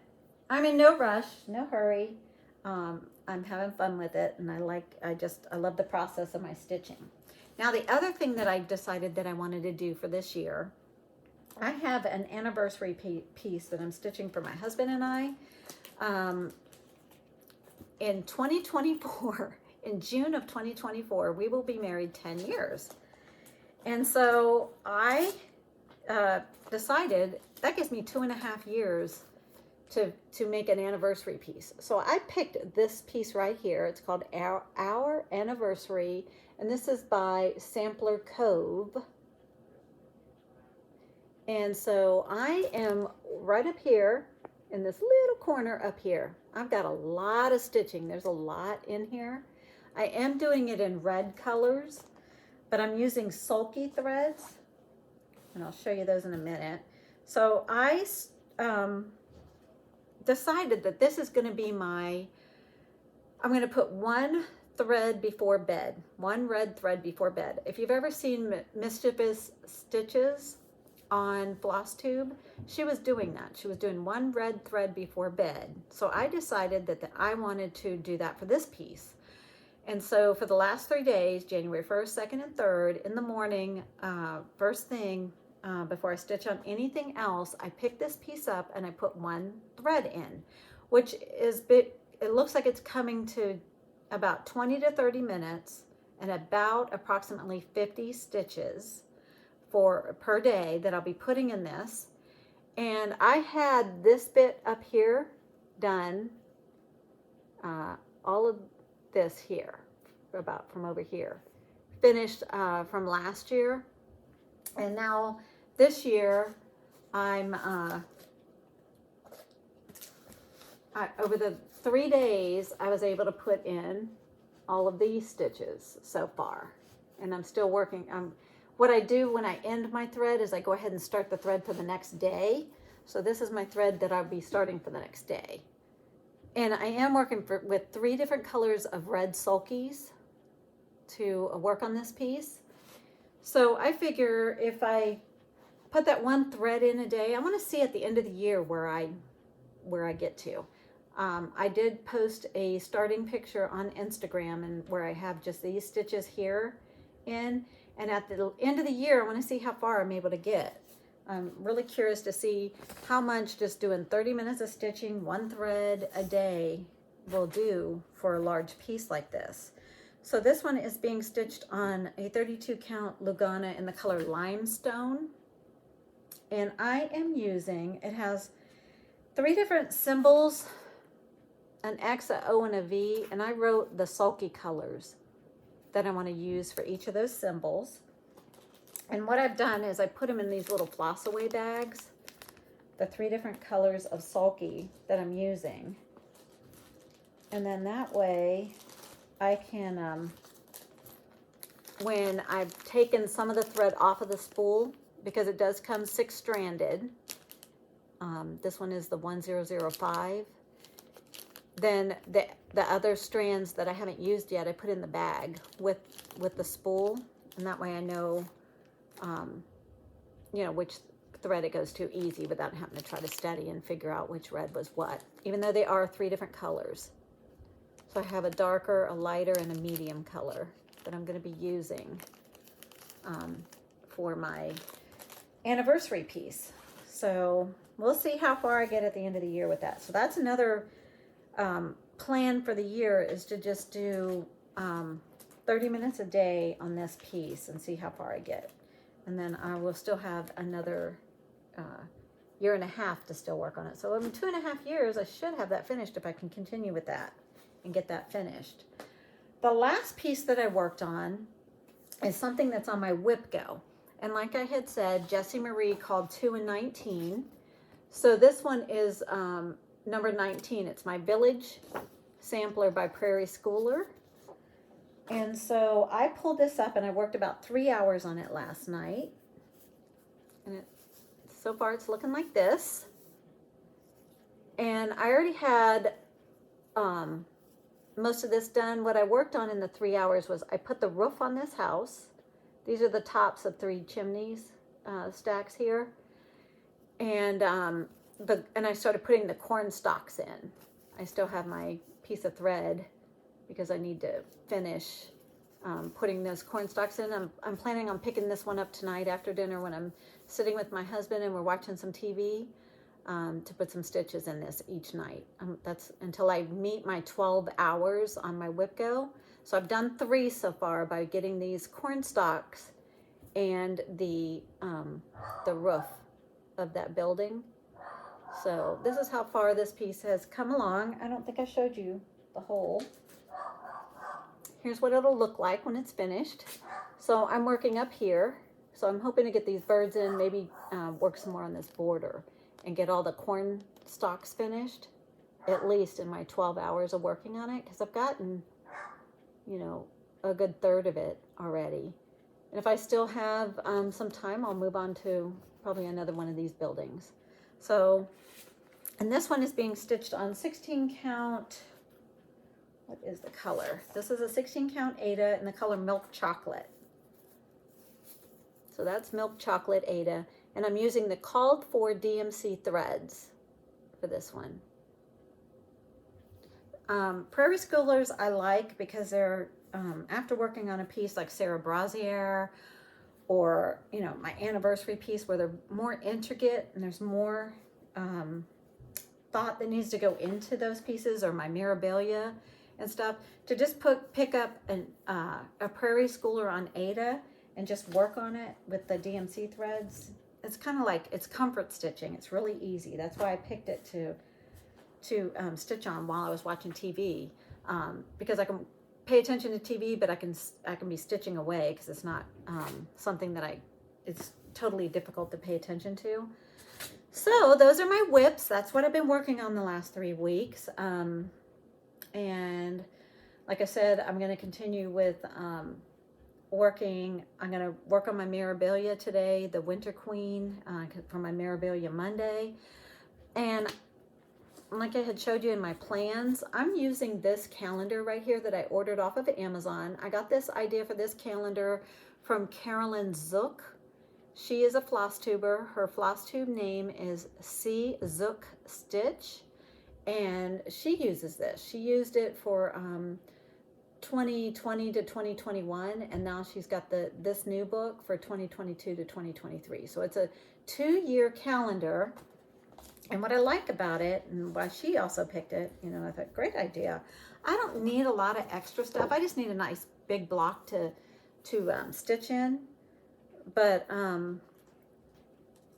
I'm in no rush, no hurry. I'm having fun with it, and I love the process of my stitching. Now, the other thing that I decided that I wanted to do for this year, I have an anniversary piece that I'm stitching for my husband and I. In 2024, in June of 2024, we will be married 10 years. And so I decided that gives me 2.5 years to make an anniversary piece. So I picked this piece right here. It's called Our Anniversary, and this is by Sampler Cove. And so I am right up here in this little corner up here. I've got a lot of stitching. There's a lot in here. I am doing it in red colors, but I'm using sulky threads, and I'll show you those in a minute. So I decided that this is going to be I'm going to put one thread before bed, one red thread before bed. If you've ever seen Mischievous Stitches on Flosstube, she was doing that. She was doing one red thread before bed. So I decided that I wanted to do that for this piece. And so for the last 3 days, January 1st, 2nd, and 3rd, in the morning, first thing, before I stitch on anything else, I pick this piece up and I put one thread in, which is it looks like it's coming to about 20 to 30 minutes and about approximately 50 stitches per day that I'll be putting in this. And I had this bit up here done, all of this here, about from over here, finished from last year. And now this year I'm over the 3 days I was able to put in all of these stitches so far, and I'm still working. What I do when I end my thread is I go ahead and start the thread for the next day. So this is my thread that I'll be starting for the next day. And I am working with 3 different colors of red sulkies to work on this piece. So I figure if I put that one thread in a day, I want to see at the end of the year where I get to. I did post a starting picture on Instagram, and where I have just these stitches here in. And at the end of the year, I want to see how far I'm able to get. I'm really curious to see how much just doing 30 minutes of stitching, one thread a day, will do for a large piece like this. So this one is being stitched on a 32 count Lugana in the color Limestone. And I am using, it has 3 different symbols, an X, a O, and a V. And I wrote the sulky colors that I want to use for each of those symbols. And what I've done is I put them in these little floss away bags, the 3 different colors of sulky that I'm using. And then that way I can, when I've taken some of the thread off of the spool, because it does come 6-stranded, this one is the 1005, then the other strands that I haven't used yet, I put in the bag with the spool, and that way I know, you know, which thread it goes to easy without having to try to study and figure out which red was what, even though they are 3 different colors. So I have a darker, a lighter, and a medium color that I'm going to be using for my anniversary piece. So we'll see how far I get at the end of the year with that. So that's another plan for the year, is to just do 30 minutes a day on this piece and see how far I get. And then I will still have another 1.5 years to still work on it. So in 2.5 years, I should have that finished if I can continue with that and get that finished. The last piece that I worked on is something that's on my whip go. And like I had said, Jessie Marie called 2 and 19. So this one is number 19. It's my Village Sampler by Prairie Schooler. And so I pulled this up and I worked about 3 hours on it last night. And so far it's looking like this. And I already had most of this done. What I worked on in the 3 hours was I put the roof on this house. These are the tops of 3 chimneys stacks here. And I started putting the corn stalks in. I still have my piece of thread because I need to finish putting those corn stalks in. I'm planning on picking this one up tonight after dinner when I'm sitting with my husband and we're watching some TV, to put some stitches in this each night. That's until I meet my 12 hours on my whip go. So I've done 3 so far by getting these corn stalks and the roof of that building. So this is how far this piece has come along. I don't think I showed you the whole. Here's what it'll look like when it's finished. So I'm working up here. So I'm hoping to get these birds in, maybe work some more on this border and get all the corn stalks finished, at least in my 12 hours of working on it, because I've gotten, you know, a good third of it already. And if I still have some time, I'll move on to probably another one of these buildings. So, and this one is being stitched on 16 count. What is the color? This is a 16 count Aida in the color Milk Chocolate. So that's Milk Chocolate Aida. And I'm using the called for DMC threads for this one. Prairie Schoolers I like because they're, after working on a piece like Sarah Brazier or, you know, my anniversary piece where they're more intricate and there's more thought that needs to go into those pieces, or my Mirabilia and stuff, to just pick up a Prairie Schooler on Aida and just work on it with the DMC threads. It's kind of like, it's comfort stitching. It's really easy. That's why I picked it to stitch on while I was watching TV, because I can pay attention to TV, but I can be stitching away because it's not something that it's totally difficult to pay attention to. So those are my whips. That's what I've been working on the last 3 weeks. And like I said, I'm going to continue with I'm going to work on my Mirabilia today, the Winter Queen, for my Mirabilia Monday. And like I had showed you in my plans, I'm using this calendar right here that I ordered off of Amazon. I got this idea for this calendar from Carolyn Zook. She is a floss tuber. Her floss tube name is C Zook Stitch, and she uses this. She used it for 2020 to 2021, and now she's got this new book for 2022 to 2023. So it's a 2-year calendar. And what I like about it, and why she also picked it, you know, I thought, great idea. I don't need a lot of extra stuff. I just need a nice big block to stitch in. But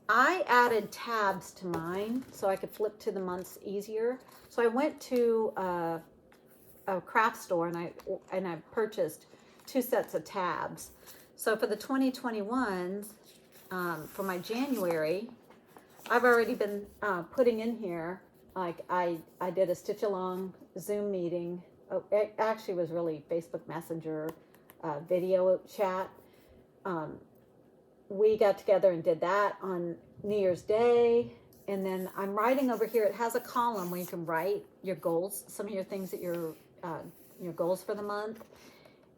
I added tabs to mine so I could flip to the months easier. So I went to a craft store and I purchased 2 sets of tabs. So for the 2021s, for my January, I've already been putting in here, like I did a stitch along Zoom meeting. Oh, it actually was really Facebook Messenger video chat. We got together and did that on New Year's Day. And then I'm writing over here. It has a column where you can write your goals, some of your things that your goals for the month.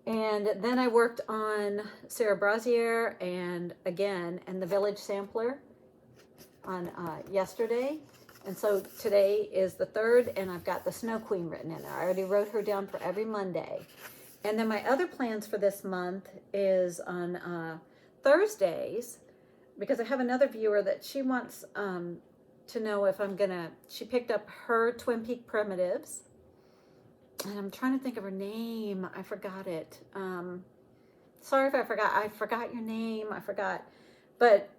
And then I worked on Sarah Brazier and the Village Sampler on yesterday. And so today is the 3rd, and I've got the Snow Queen written in there. I already wrote her down for every Monday. And then my other plans for this month is on Thursdays, because I have another viewer that she wants to know if she picked up her Twin Peak Primitives, and I'm trying to think of her name. I forgot it. Sorry if I forgot your name. I forgot. But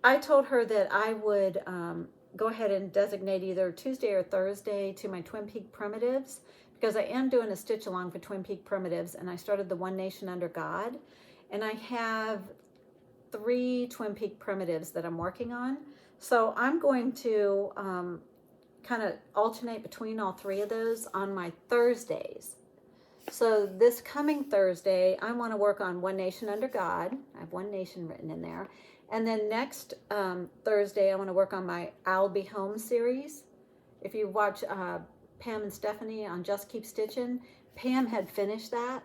I told her that I would go ahead and designate either Tuesday or Thursday to my Twin Peak Primitives, because I am doing a stitch along for Twin Peak Primitives, and I started the One Nation Under God, and I have 3 Twin Peak Primitives that I'm working on. So I'm going to kind of alternate between all 3 of those on my Thursdays. So this coming Thursday, I want to work on One Nation Under God. I have One Nation written in there. And then next Thursday, I want to work on my I'll Be Home series. If you watch Pam and Stephanie on Just Keep Stitching, Pam had finished that.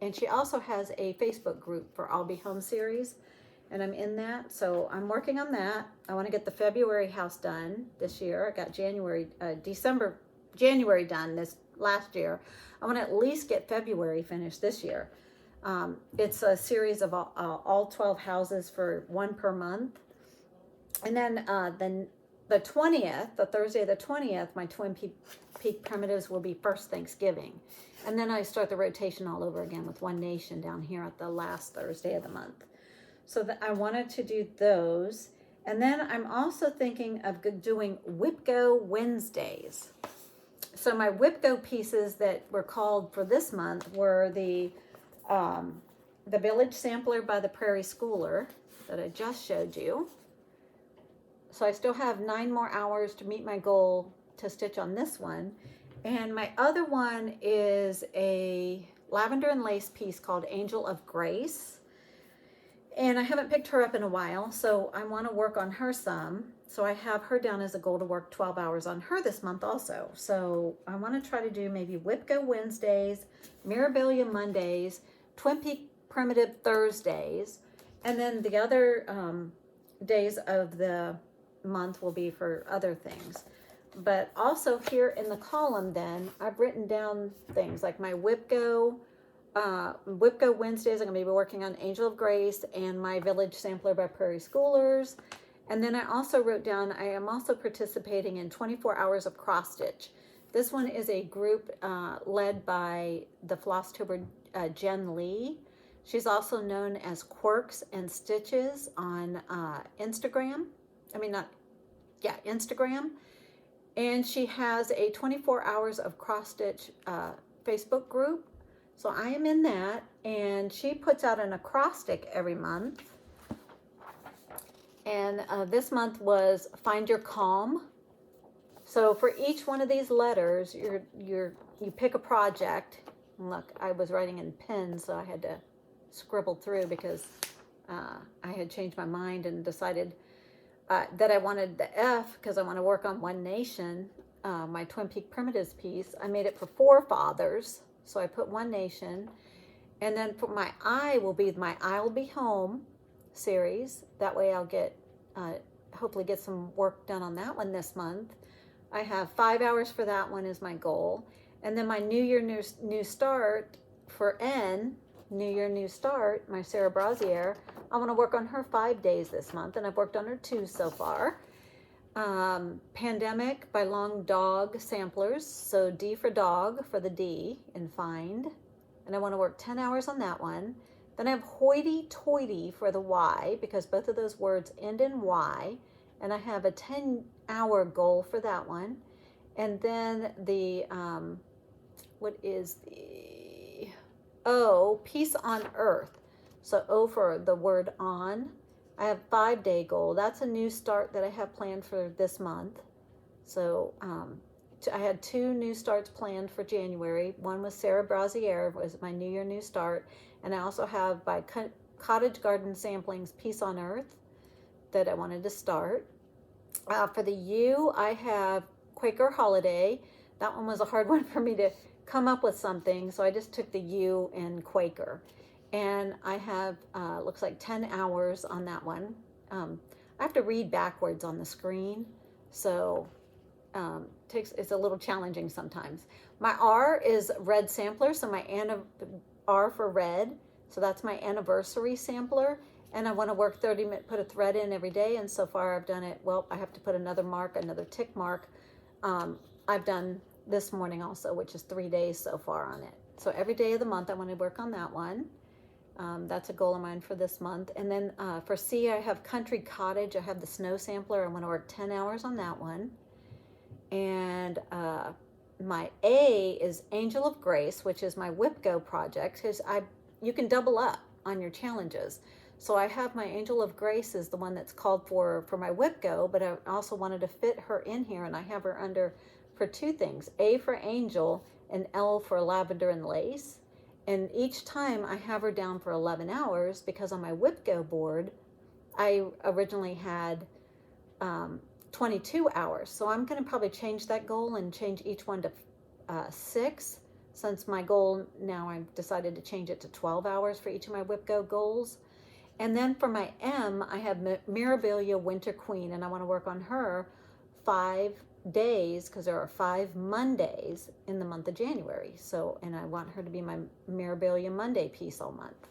And she also has a Facebook group for I'll Be Home series. And I'm in that. So I'm working on that. I want to get the February house done this year. I got January done this last year. I want to at least get February finished this year. It's a series of all 12 houses for one per month. And then the 20th, the Thursday the 20th, my Twin Peak primitives will be first Thanksgiving. And then I start the rotation all over again with One Nation down here at the last Thursday of the month. So that I wanted to do those. And then I'm also thinking of doing WIPGO Wednesdays. So my WIPGO pieces that were called for this month were the Village Sampler by the Prairie Schooler that I just showed you. So I still have 9 more hours to meet my goal to stitch on this one. And my other one is a lavender and lace piece called Angel of Grace. And I haven't picked her up in a while, so I want to work on her some. So I have her down as a goal to work 12 hours on her this month also. So I want to try to do maybe WIPGO Wednesdays, Mirabilia Mondays, Twin Peak Primitive Thursdays, and then the other days of the month will be for other things. But also here in the column then, I've written down things like my WIPGO Wednesdays. I'm going to be working on Angel of Grace and my Village Sampler by Prairie Schoolers. And then I also wrote down, I am also participating in 24 Hours of Cross Stitch. This one is a group led by the Flosstuber Jen Lee. She's also known as Quirks and Stitches on Instagram. Instagram. And she has a 24 Hours of Cross Stitch Facebook group. So I am in that, and she puts out an acrostic every month. And this month was Find Your Calm. So for each one of these letters, you pick a project. And look, I was writing in pen, so I had to scribble through because I had changed my mind and decided that I wanted the F because I want to work on One Nation, my Twin Peak Primitives piece. I made it for Forefathers, so I put One Nation. And then for my I will be my I'll Be Home series. That way I'll get hopefully get some work done on that one this month. I have 5 hours for that one is my goal. And then my New Year New Start for N, New Year New Start, my Sarah Brazier, I want to work on her 5 days this month, and I've worked on her 2 so far. Pandemic by Long Dog Samplers, so D for dog for the D in find, and I want to work 10 hours on that one. Then I have hoity-toity for the Y, because both of those words end in Y, and I have a 10-hour goal for that one. And then the, what is the, O, Peace on Earth. So O for the word on. I have 5-day goal. That's a new start that I have planned for this month. So I had 2 new starts planned for January. One was Sarah Brazier, was my New Year New Start. And I also have by Cottage Garden Samplings, Peace on Earth, that I wanted to start. For the U, I have Quaker Holiday. That one was a hard one for me to come up with something, so I just took the U and Quaker. And I have, looks like 10 hours on that one. I have to read backwards on the screen, so it's a little challenging sometimes. My R is Red Sampler, so my R for red, so that's my anniversary sampler, and I want to work 30 minutes, put a thread in every day, and so far I've done it. Well, I have to put another tick mark. I've done this morning also, which is 3 days so far on it. So every day of the month I want to work on that one. That's a goal of mine for this month. And then for C, I have Country Cottage. I have the snow sampler. I want to work 10 hours on that one. And my A is Angel of Grace, which is my WIPGO project, because you can double up on your challenges. So I have my Angel of Grace is the one that's called for my WIPGO, but I also wanted to fit her in here, and I have her under for 2 things, A for Angel and L for Lavender and Lace. And each time I have her down for 11 hours because on my WIPGO board, I originally had 22 hours. So I'm going to probably change that goal and change each one to 6, since my goal now I've decided to change it to 12 hours for each of my WIPGO goals. And then for my M, I have Mirabilia Winter Queen, and I want to work on her 5 days, because there are 5 Mondays in the month of January. So, and I want her to be my Mirabilia Monday piece all month.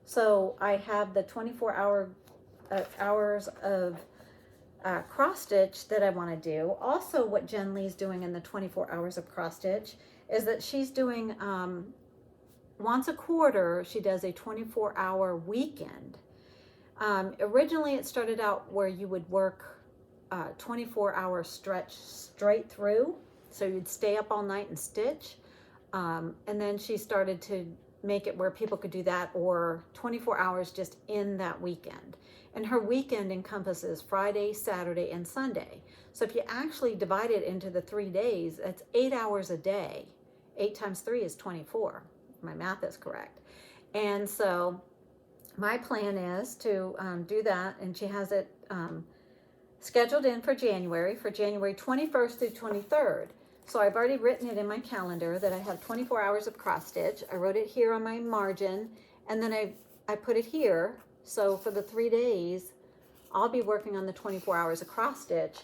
So I have the 24 hours of cross stitch that I want to do. Also, what Jen Lee's doing in the 24 hours of cross stitch is that she's doing once a quarter, she does a 24-hour weekend. Originally, it started out where you would work 24-hour stretch straight through. So you'd stay up all night and stitch. And then she started to make it where people could do that, or 24 hours just in that weekend. And her weekend encompasses Friday, Saturday, and Sunday. So if you actually divide it into the 3 days, that's 8 hours a day. 8 times 3 is 24. My math is correct. And so my plan is to do that, and she has it scheduled in for January 21st through 23rd. So I've already written it in my calendar that I have 24 hours of cross stitch. I wrote it here on my margin, and then I put it here. So for the 3 days, I'll be working on the 24 hours of cross stitch.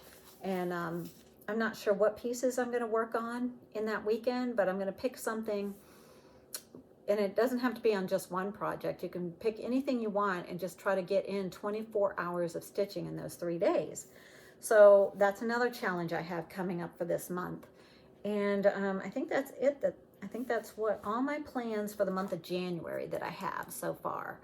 And I'm not sure what pieces I'm going to work on in that weekend, but I'm going to pick something. And it doesn't have to be on just one project. You can pick anything you want and just try to get in 24 hours of stitching in those 3 days. So that's another challenge I have coming up for this month. And I think that's it. I think that's what all my plans for the month of January that I have so far.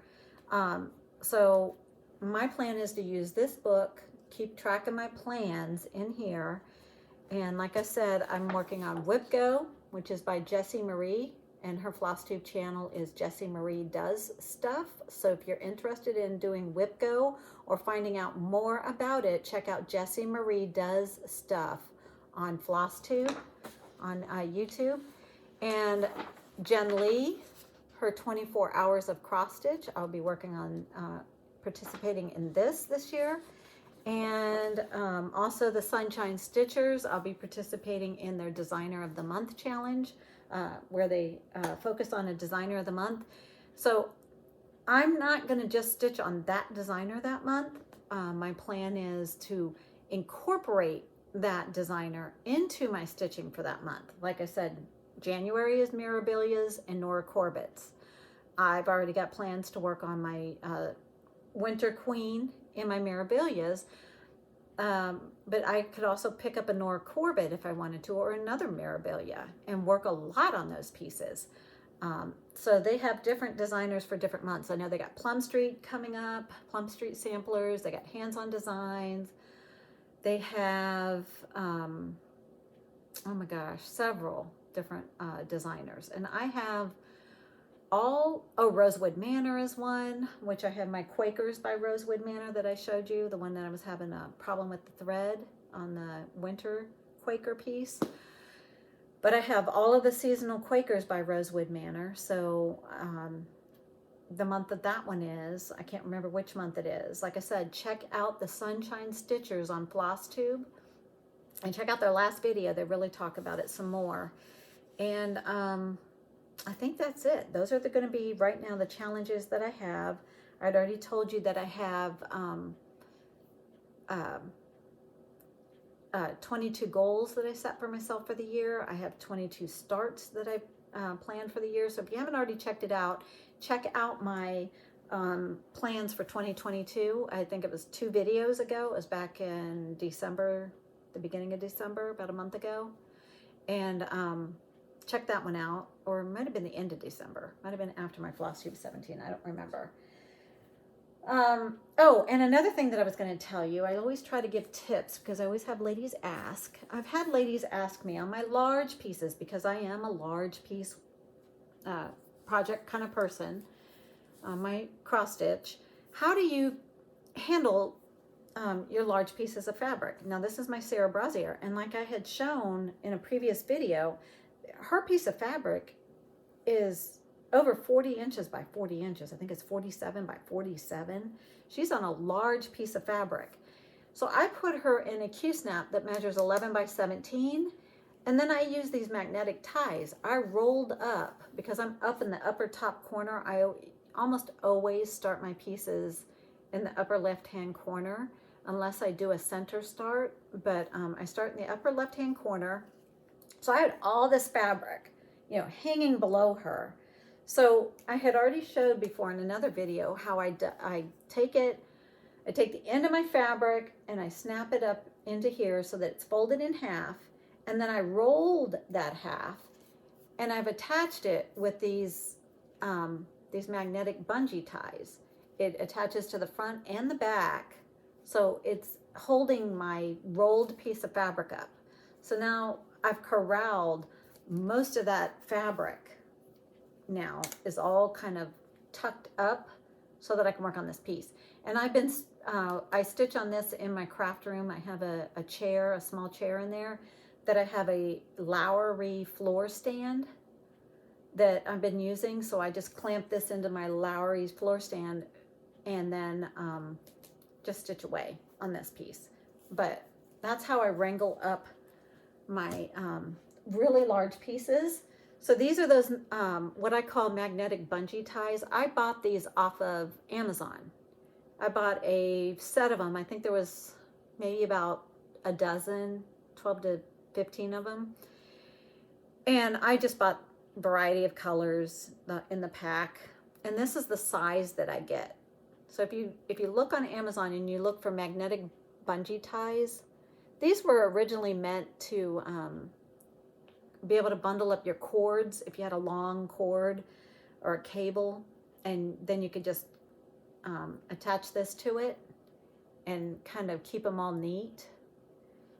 So my plan is to use this book, keep track of my plans in here. And like I said, I'm working on Whip Go, which is by Jessie Marie. And her Flosstube channel is Jessie Marie Does Stuff. So if you're interested in doing Whip Go or finding out more about it, check out Jessie Marie Does Stuff on Flosstube on YouTube. And Jen Lee, her 24 hours of cross stitch, I'll be working on participating in this year. And also the Sunshine Stitchers, I'll be participating in their Designer of the Month challenge, where they focus on a Designer of the Month. So I'm not going to just stitch on that designer that month. My plan is to incorporate that designer into my stitching for that month. Like I said, January is Mirabilia's and Nora Corbett's. I've already got plans to work on my Winter Queen in my Mirabilia's. But I could also pick up a Nora Corbett if I wanted to, or another Mirabilia, and work a lot on those pieces. So they have different designers for different months. I know they got Plum Street coming up, Plum Street Samplers. They got Hands-On Designs. They have, oh my gosh, several different designers. And I have Rosewood Manor is one, which I have my Quakers by Rosewood Manor that I showed you, the one that I was having a problem with the thread on the winter Quaker piece. But I have all of the seasonal Quakers by Rosewood Manor. So the month that one is, I can't remember which month it is. Like I said, check out the Sunshine Stitchers on Flosstube and check out their last video. They really talk about it some more. And I think that's it. Those are going to be right now the challenges that I have. I'd already told you that I have 22 goals that I set for myself for the year. I have 22 starts that I planned for the year. So if you haven't already checked it out, check out my plans for 2022. I think it was 2 videos ago. It was back in December, the beginning of December, about a month ago. And check that one out. Or it might have been the end of December. Might have been after my Flosstube 17. I don't remember. Oh, and another thing that I was going to tell you, I always try to give tips because I always have ladies ask. I've had ladies ask me on my large pieces, because I am a large piece project kind of person, my cross stitch. How do you handle your large pieces of fabric? Now, this is my Sarah Brazier, and like I had shown in a previous video, her piece of fabric is over 40 inches by 40 inches. I think it's 47 by 47. She's on a large piece of fabric. So I put her in a Q-snap that measures 11 by 17. And then I use these magnetic ties. I rolled up, because I'm up in the upper top corner. I almost always start my pieces in the upper left-hand corner. unless I do a center start, but I start in the upper left-hand corner. So I had all this fabric, you know, hanging below her. So I had already showed before in another video how I take the end of my fabric and I snap it up into here so that it's folded in half, and then I rolled that half and I've attached it with these magnetic bungee ties. It attaches to the front and the back, so it's holding my rolled piece of fabric up. So now I've corralled most of that fabric. Now is all kind of tucked up so that I can work on this piece. And I've been, I stitch on this in my craft room. I have a chair, a small chair in there that I have a Lowry floor stand that I've been using. So I just clamp this into my Lowry's floor stand and then just stitch away on this piece. But that's how I wrangle up my really large pieces. So these are those what I call magnetic bungee ties. I bought these off of Amazon. I bought a set of them. I think there was maybe about a dozen, 12 to 15 of them. And I just bought a variety of colors in the pack. And this is the size that I get. So if you look on Amazon and you look for magnetic bungee ties, these were originally meant to be able to bundle up your cords if you had a long cord or a cable, and then you could just attach this to it and kind of keep them all neat.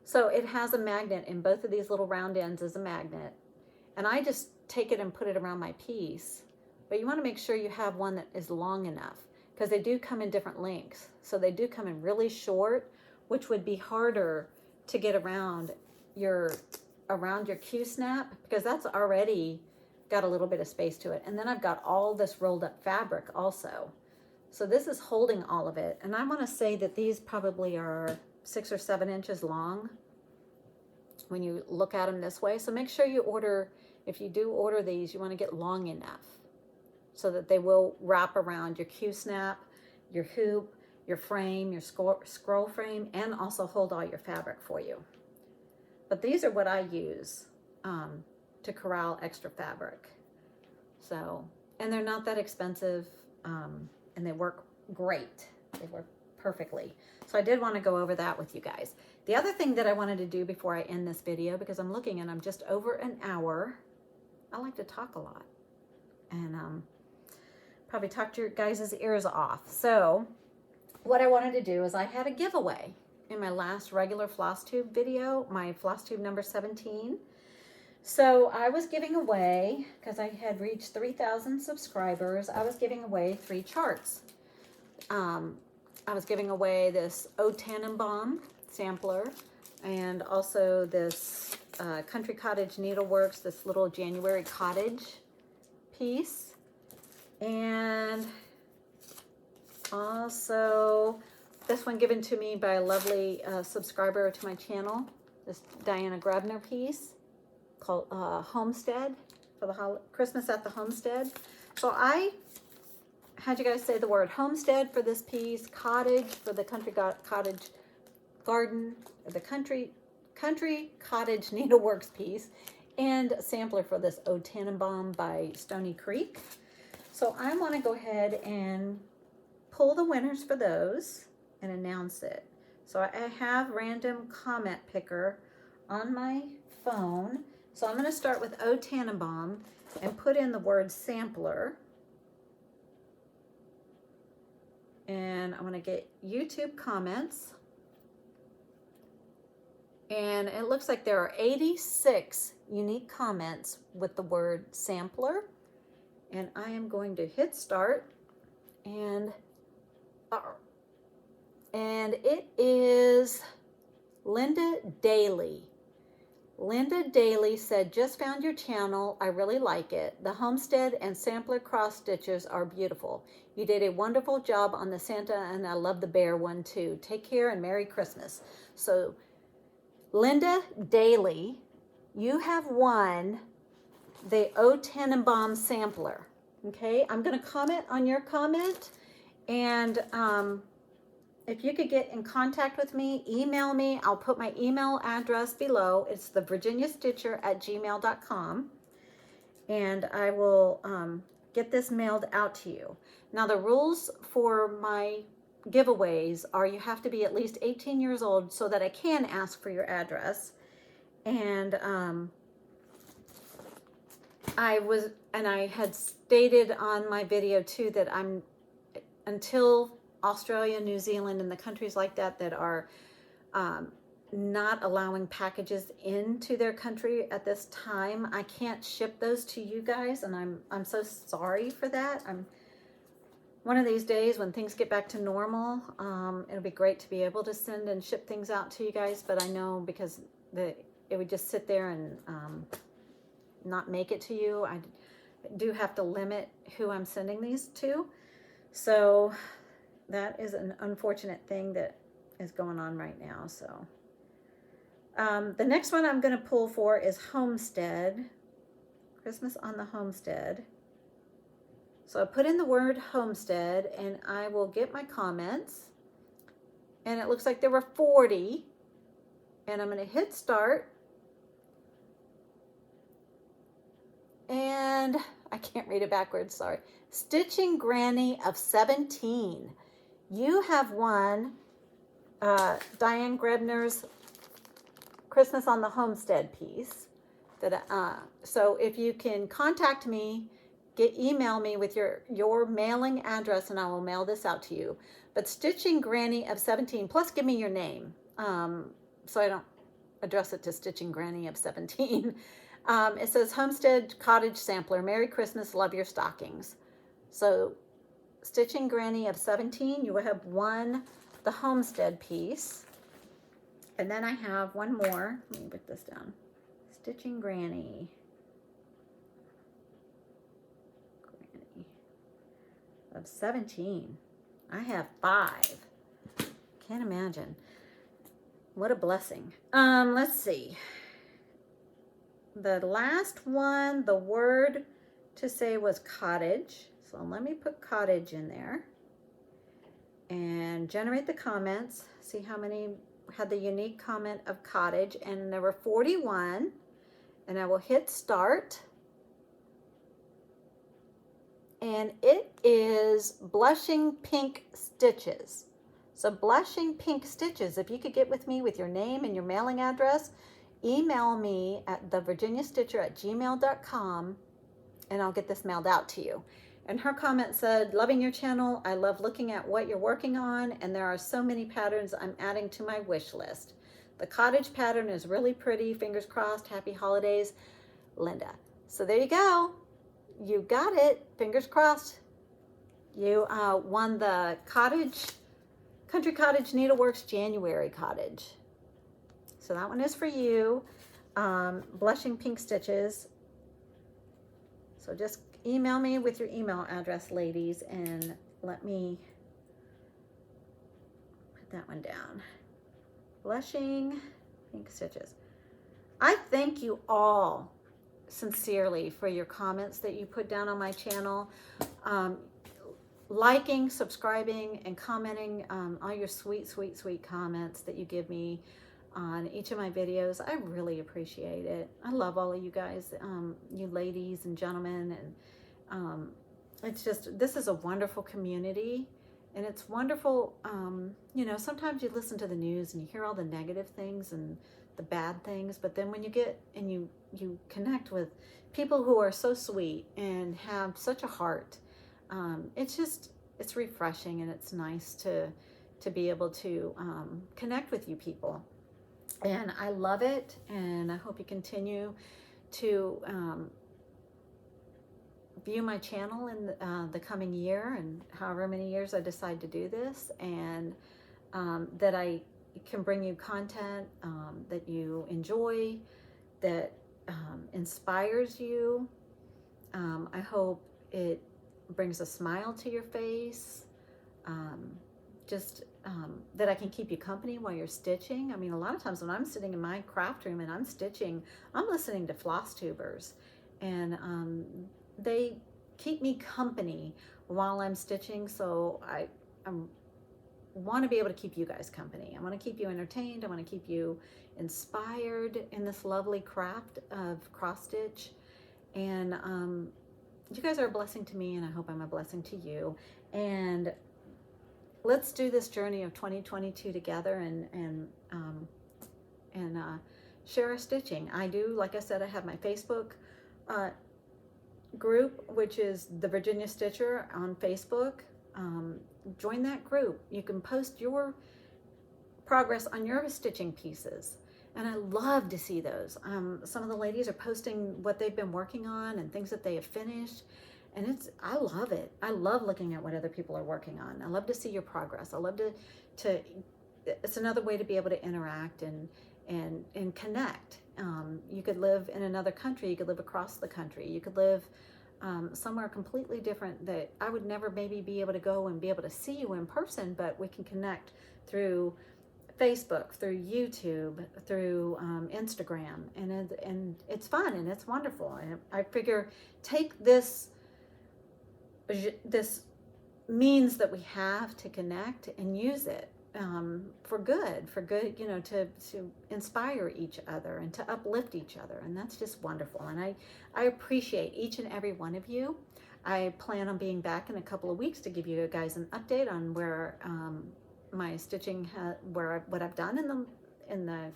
So it has a magnet, in both of these little round ends is a magnet, and I just take it and put it around my piece. But you want to make sure you have one that is long enough, because they do come in different lengths. So they do come in really short, which would be harder to get around your Q-snap, because that's already got a little bit of space to it. And then I've got all this rolled up fabric also. So this is holding all of it. And I want to say that these probably are 6 or 7 inches long when you look at them this way. So make sure you order, if you do order these, you want to get long enough so that they will wrap around your Q-snap, your hoop, your frame, your scroll frame, and also hold all your fabric for you. But these are what I use to corral extra fabric. So, and they're not that expensive, and they work great. They work perfectly. So I did want to go over that with you guys. The other thing that I wanted to do before I end this video, because I'm looking and I'm just over an hour. I like to talk a lot and probably talk your guys' ears off. So what I wanted to do is I had a giveaway in my last regular Flosstube video, my Flosstube number 17. So I was giving away, because I had reached 3,000 subscribers, I was giving away 3 charts. I was giving away this O Tannenbaum sampler, and also this Country Cottage Needleworks, this little January cottage piece. And also this one given to me by a lovely subscriber to my channel, this Diana Grabner piece called Homestead, for the Christmas at the Homestead. So I had you guys say the word homestead for this piece, cottage for the country cottage garden, the country cottage needleworks piece, and a sampler for this O Tannenbaum by Stony Creek. So I want to go ahead and pull the winners for those and announce it. So I have random comment picker on my phone. So I'm going to start with O Tannenbaum and put in the word sampler. And I'm going to get YouTube comments. And it looks like there are 86 unique comments with the word sampler. And I am going to hit start. And it is Linda Daly. Linda Daly said, just found your channel. I really like it. The homestead and sampler cross stitches are beautiful. You did a wonderful job on the Santa, and I love the bear one too. Take care and Merry Christmas. So Linda Daly, you have won the O Tannenbaum sampler. Okay, I'm going to comment on your comment, and if you could get in contact with me, email me. I'll put my email address below. It's thevirginiastitcher@gmail.com. And I will get this mailed out to you. Now, the rules for my giveaways are you have to be at least 18 years old so that I can ask for your address. And I had stated on my video too that until Australia, New Zealand, and the countries like that that are not allowing packages into their country at this time, I can't ship those to you guys, and I'm so sorry for that. One of these days when things get back to normal, it'll be great to be able to send and ship things out to you guys, but I know because it would just sit there and not make it to you. I do have to limit who I'm sending these to, so that is an unfortunate thing that is going on right now. So the next one I'm going to pull for is Homestead, Christmas on the Homestead. So I put in the word Homestead, and I will get my comments, and it looks like there were 40, and I'm going to hit start, and I can't read it backwards, sorry. Stitching Granny of 17. You have won Diane Grebner's Christmas on the Homestead piece. So if you can contact me, email me with your mailing address, and I will mail this out to you. But Stitching Granny of 17, plus give me your name, so I don't address it to Stitching Granny of 17. It says Homestead Cottage Sampler, Merry Christmas, love your stockings. So Stitching Granny of 17, you will have won the Homestead piece. And then I have one more. Let me put this down. Stitching Granny of 17. I have 5. Can't imagine. What a blessing. Let's see. The last one, the word to say was cottage. So let me put cottage in there and generate the comments. See how many had the unique comment of cottage, and there were 41, and I will hit start, and it is Blushing Pink Stitches. So Blushing Pink Stitches, if you could get with me with your name and your mailing address, email me at thevirginiastitcher@gmail.com, and I'll get this mailed out to you. And her comment said, loving your channel. I love looking at what you're working on, and there are so many patterns I'm adding to my wish list. The cottage pattern is really pretty. Fingers crossed. Happy holidays, Linda. So there you go. You got it. Fingers crossed. You won the Country Cottage Needleworks January Cottage. So that one is for you. Blushing Pink Stitches. So just email me with your email address, ladies, and let me put that one down. Blushing Pink Stitches. I thank you all sincerely for your comments that you put down on my channel. Liking, subscribing, and commenting, all your sweet, sweet, sweet comments that you give me on each of my videos. I really appreciate it. I love all of you guys, you ladies and gentlemen, and it's just, this is a wonderful community, and it's wonderful. You know, sometimes you listen to the news and you hear all the negative things and the bad things, but then when you get and you connect with people who are so sweet and have such a heart, it's refreshing, and it's nice to be able to connect with you people. And I love it, and I hope you continue to view my channel in the coming year, and however many years I decide to do this, and that I can bring you content that you enjoy, that inspires you. I hope it brings a smile to your face, that I can keep you company while you're stitching. I mean, a lot of times when I'm sitting in my craft room and I'm stitching, I'm listening to Flosstubers, and they keep me company while I'm stitching. So want to be able to keep you guys company. I want to keep you entertained. I want to keep you inspired in this lovely craft of cross stitch. And you guys are a blessing to me, and I hope I'm a blessing to you. And let's do this journey of 2022 together and share our stitching. I do, like I said, I have my Facebook group, which is the Virginia Stitcher on Facebook. Join that group. You can post your progress on your stitching pieces, and I love to see those. Some of the ladies are posting what they've been working on and things that they have finished, and I love it. I love looking at what other people are working on. I love to see your progress. I love to it's another way to be able to interact and connect. You could live in another country. You could live across the country. You could live somewhere completely different that I would never maybe be able to go and be able to see you in person, but we can connect through Facebook, through YouTube, through Instagram, and it's fun and it's wonderful. And I figure take this means that we have to connect and use it for good, to inspire each other and to uplift each other. And that's just wonderful. And I appreciate each and every one of you. I plan on being back in a couple of weeks to give you guys an update on where my stitching, what I've done in the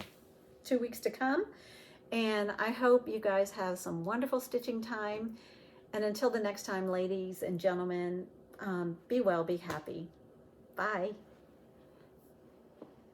2 weeks to come. And I hope you guys have some wonderful stitching time. And until the next time, ladies and gentlemen, be well, be happy. Bye.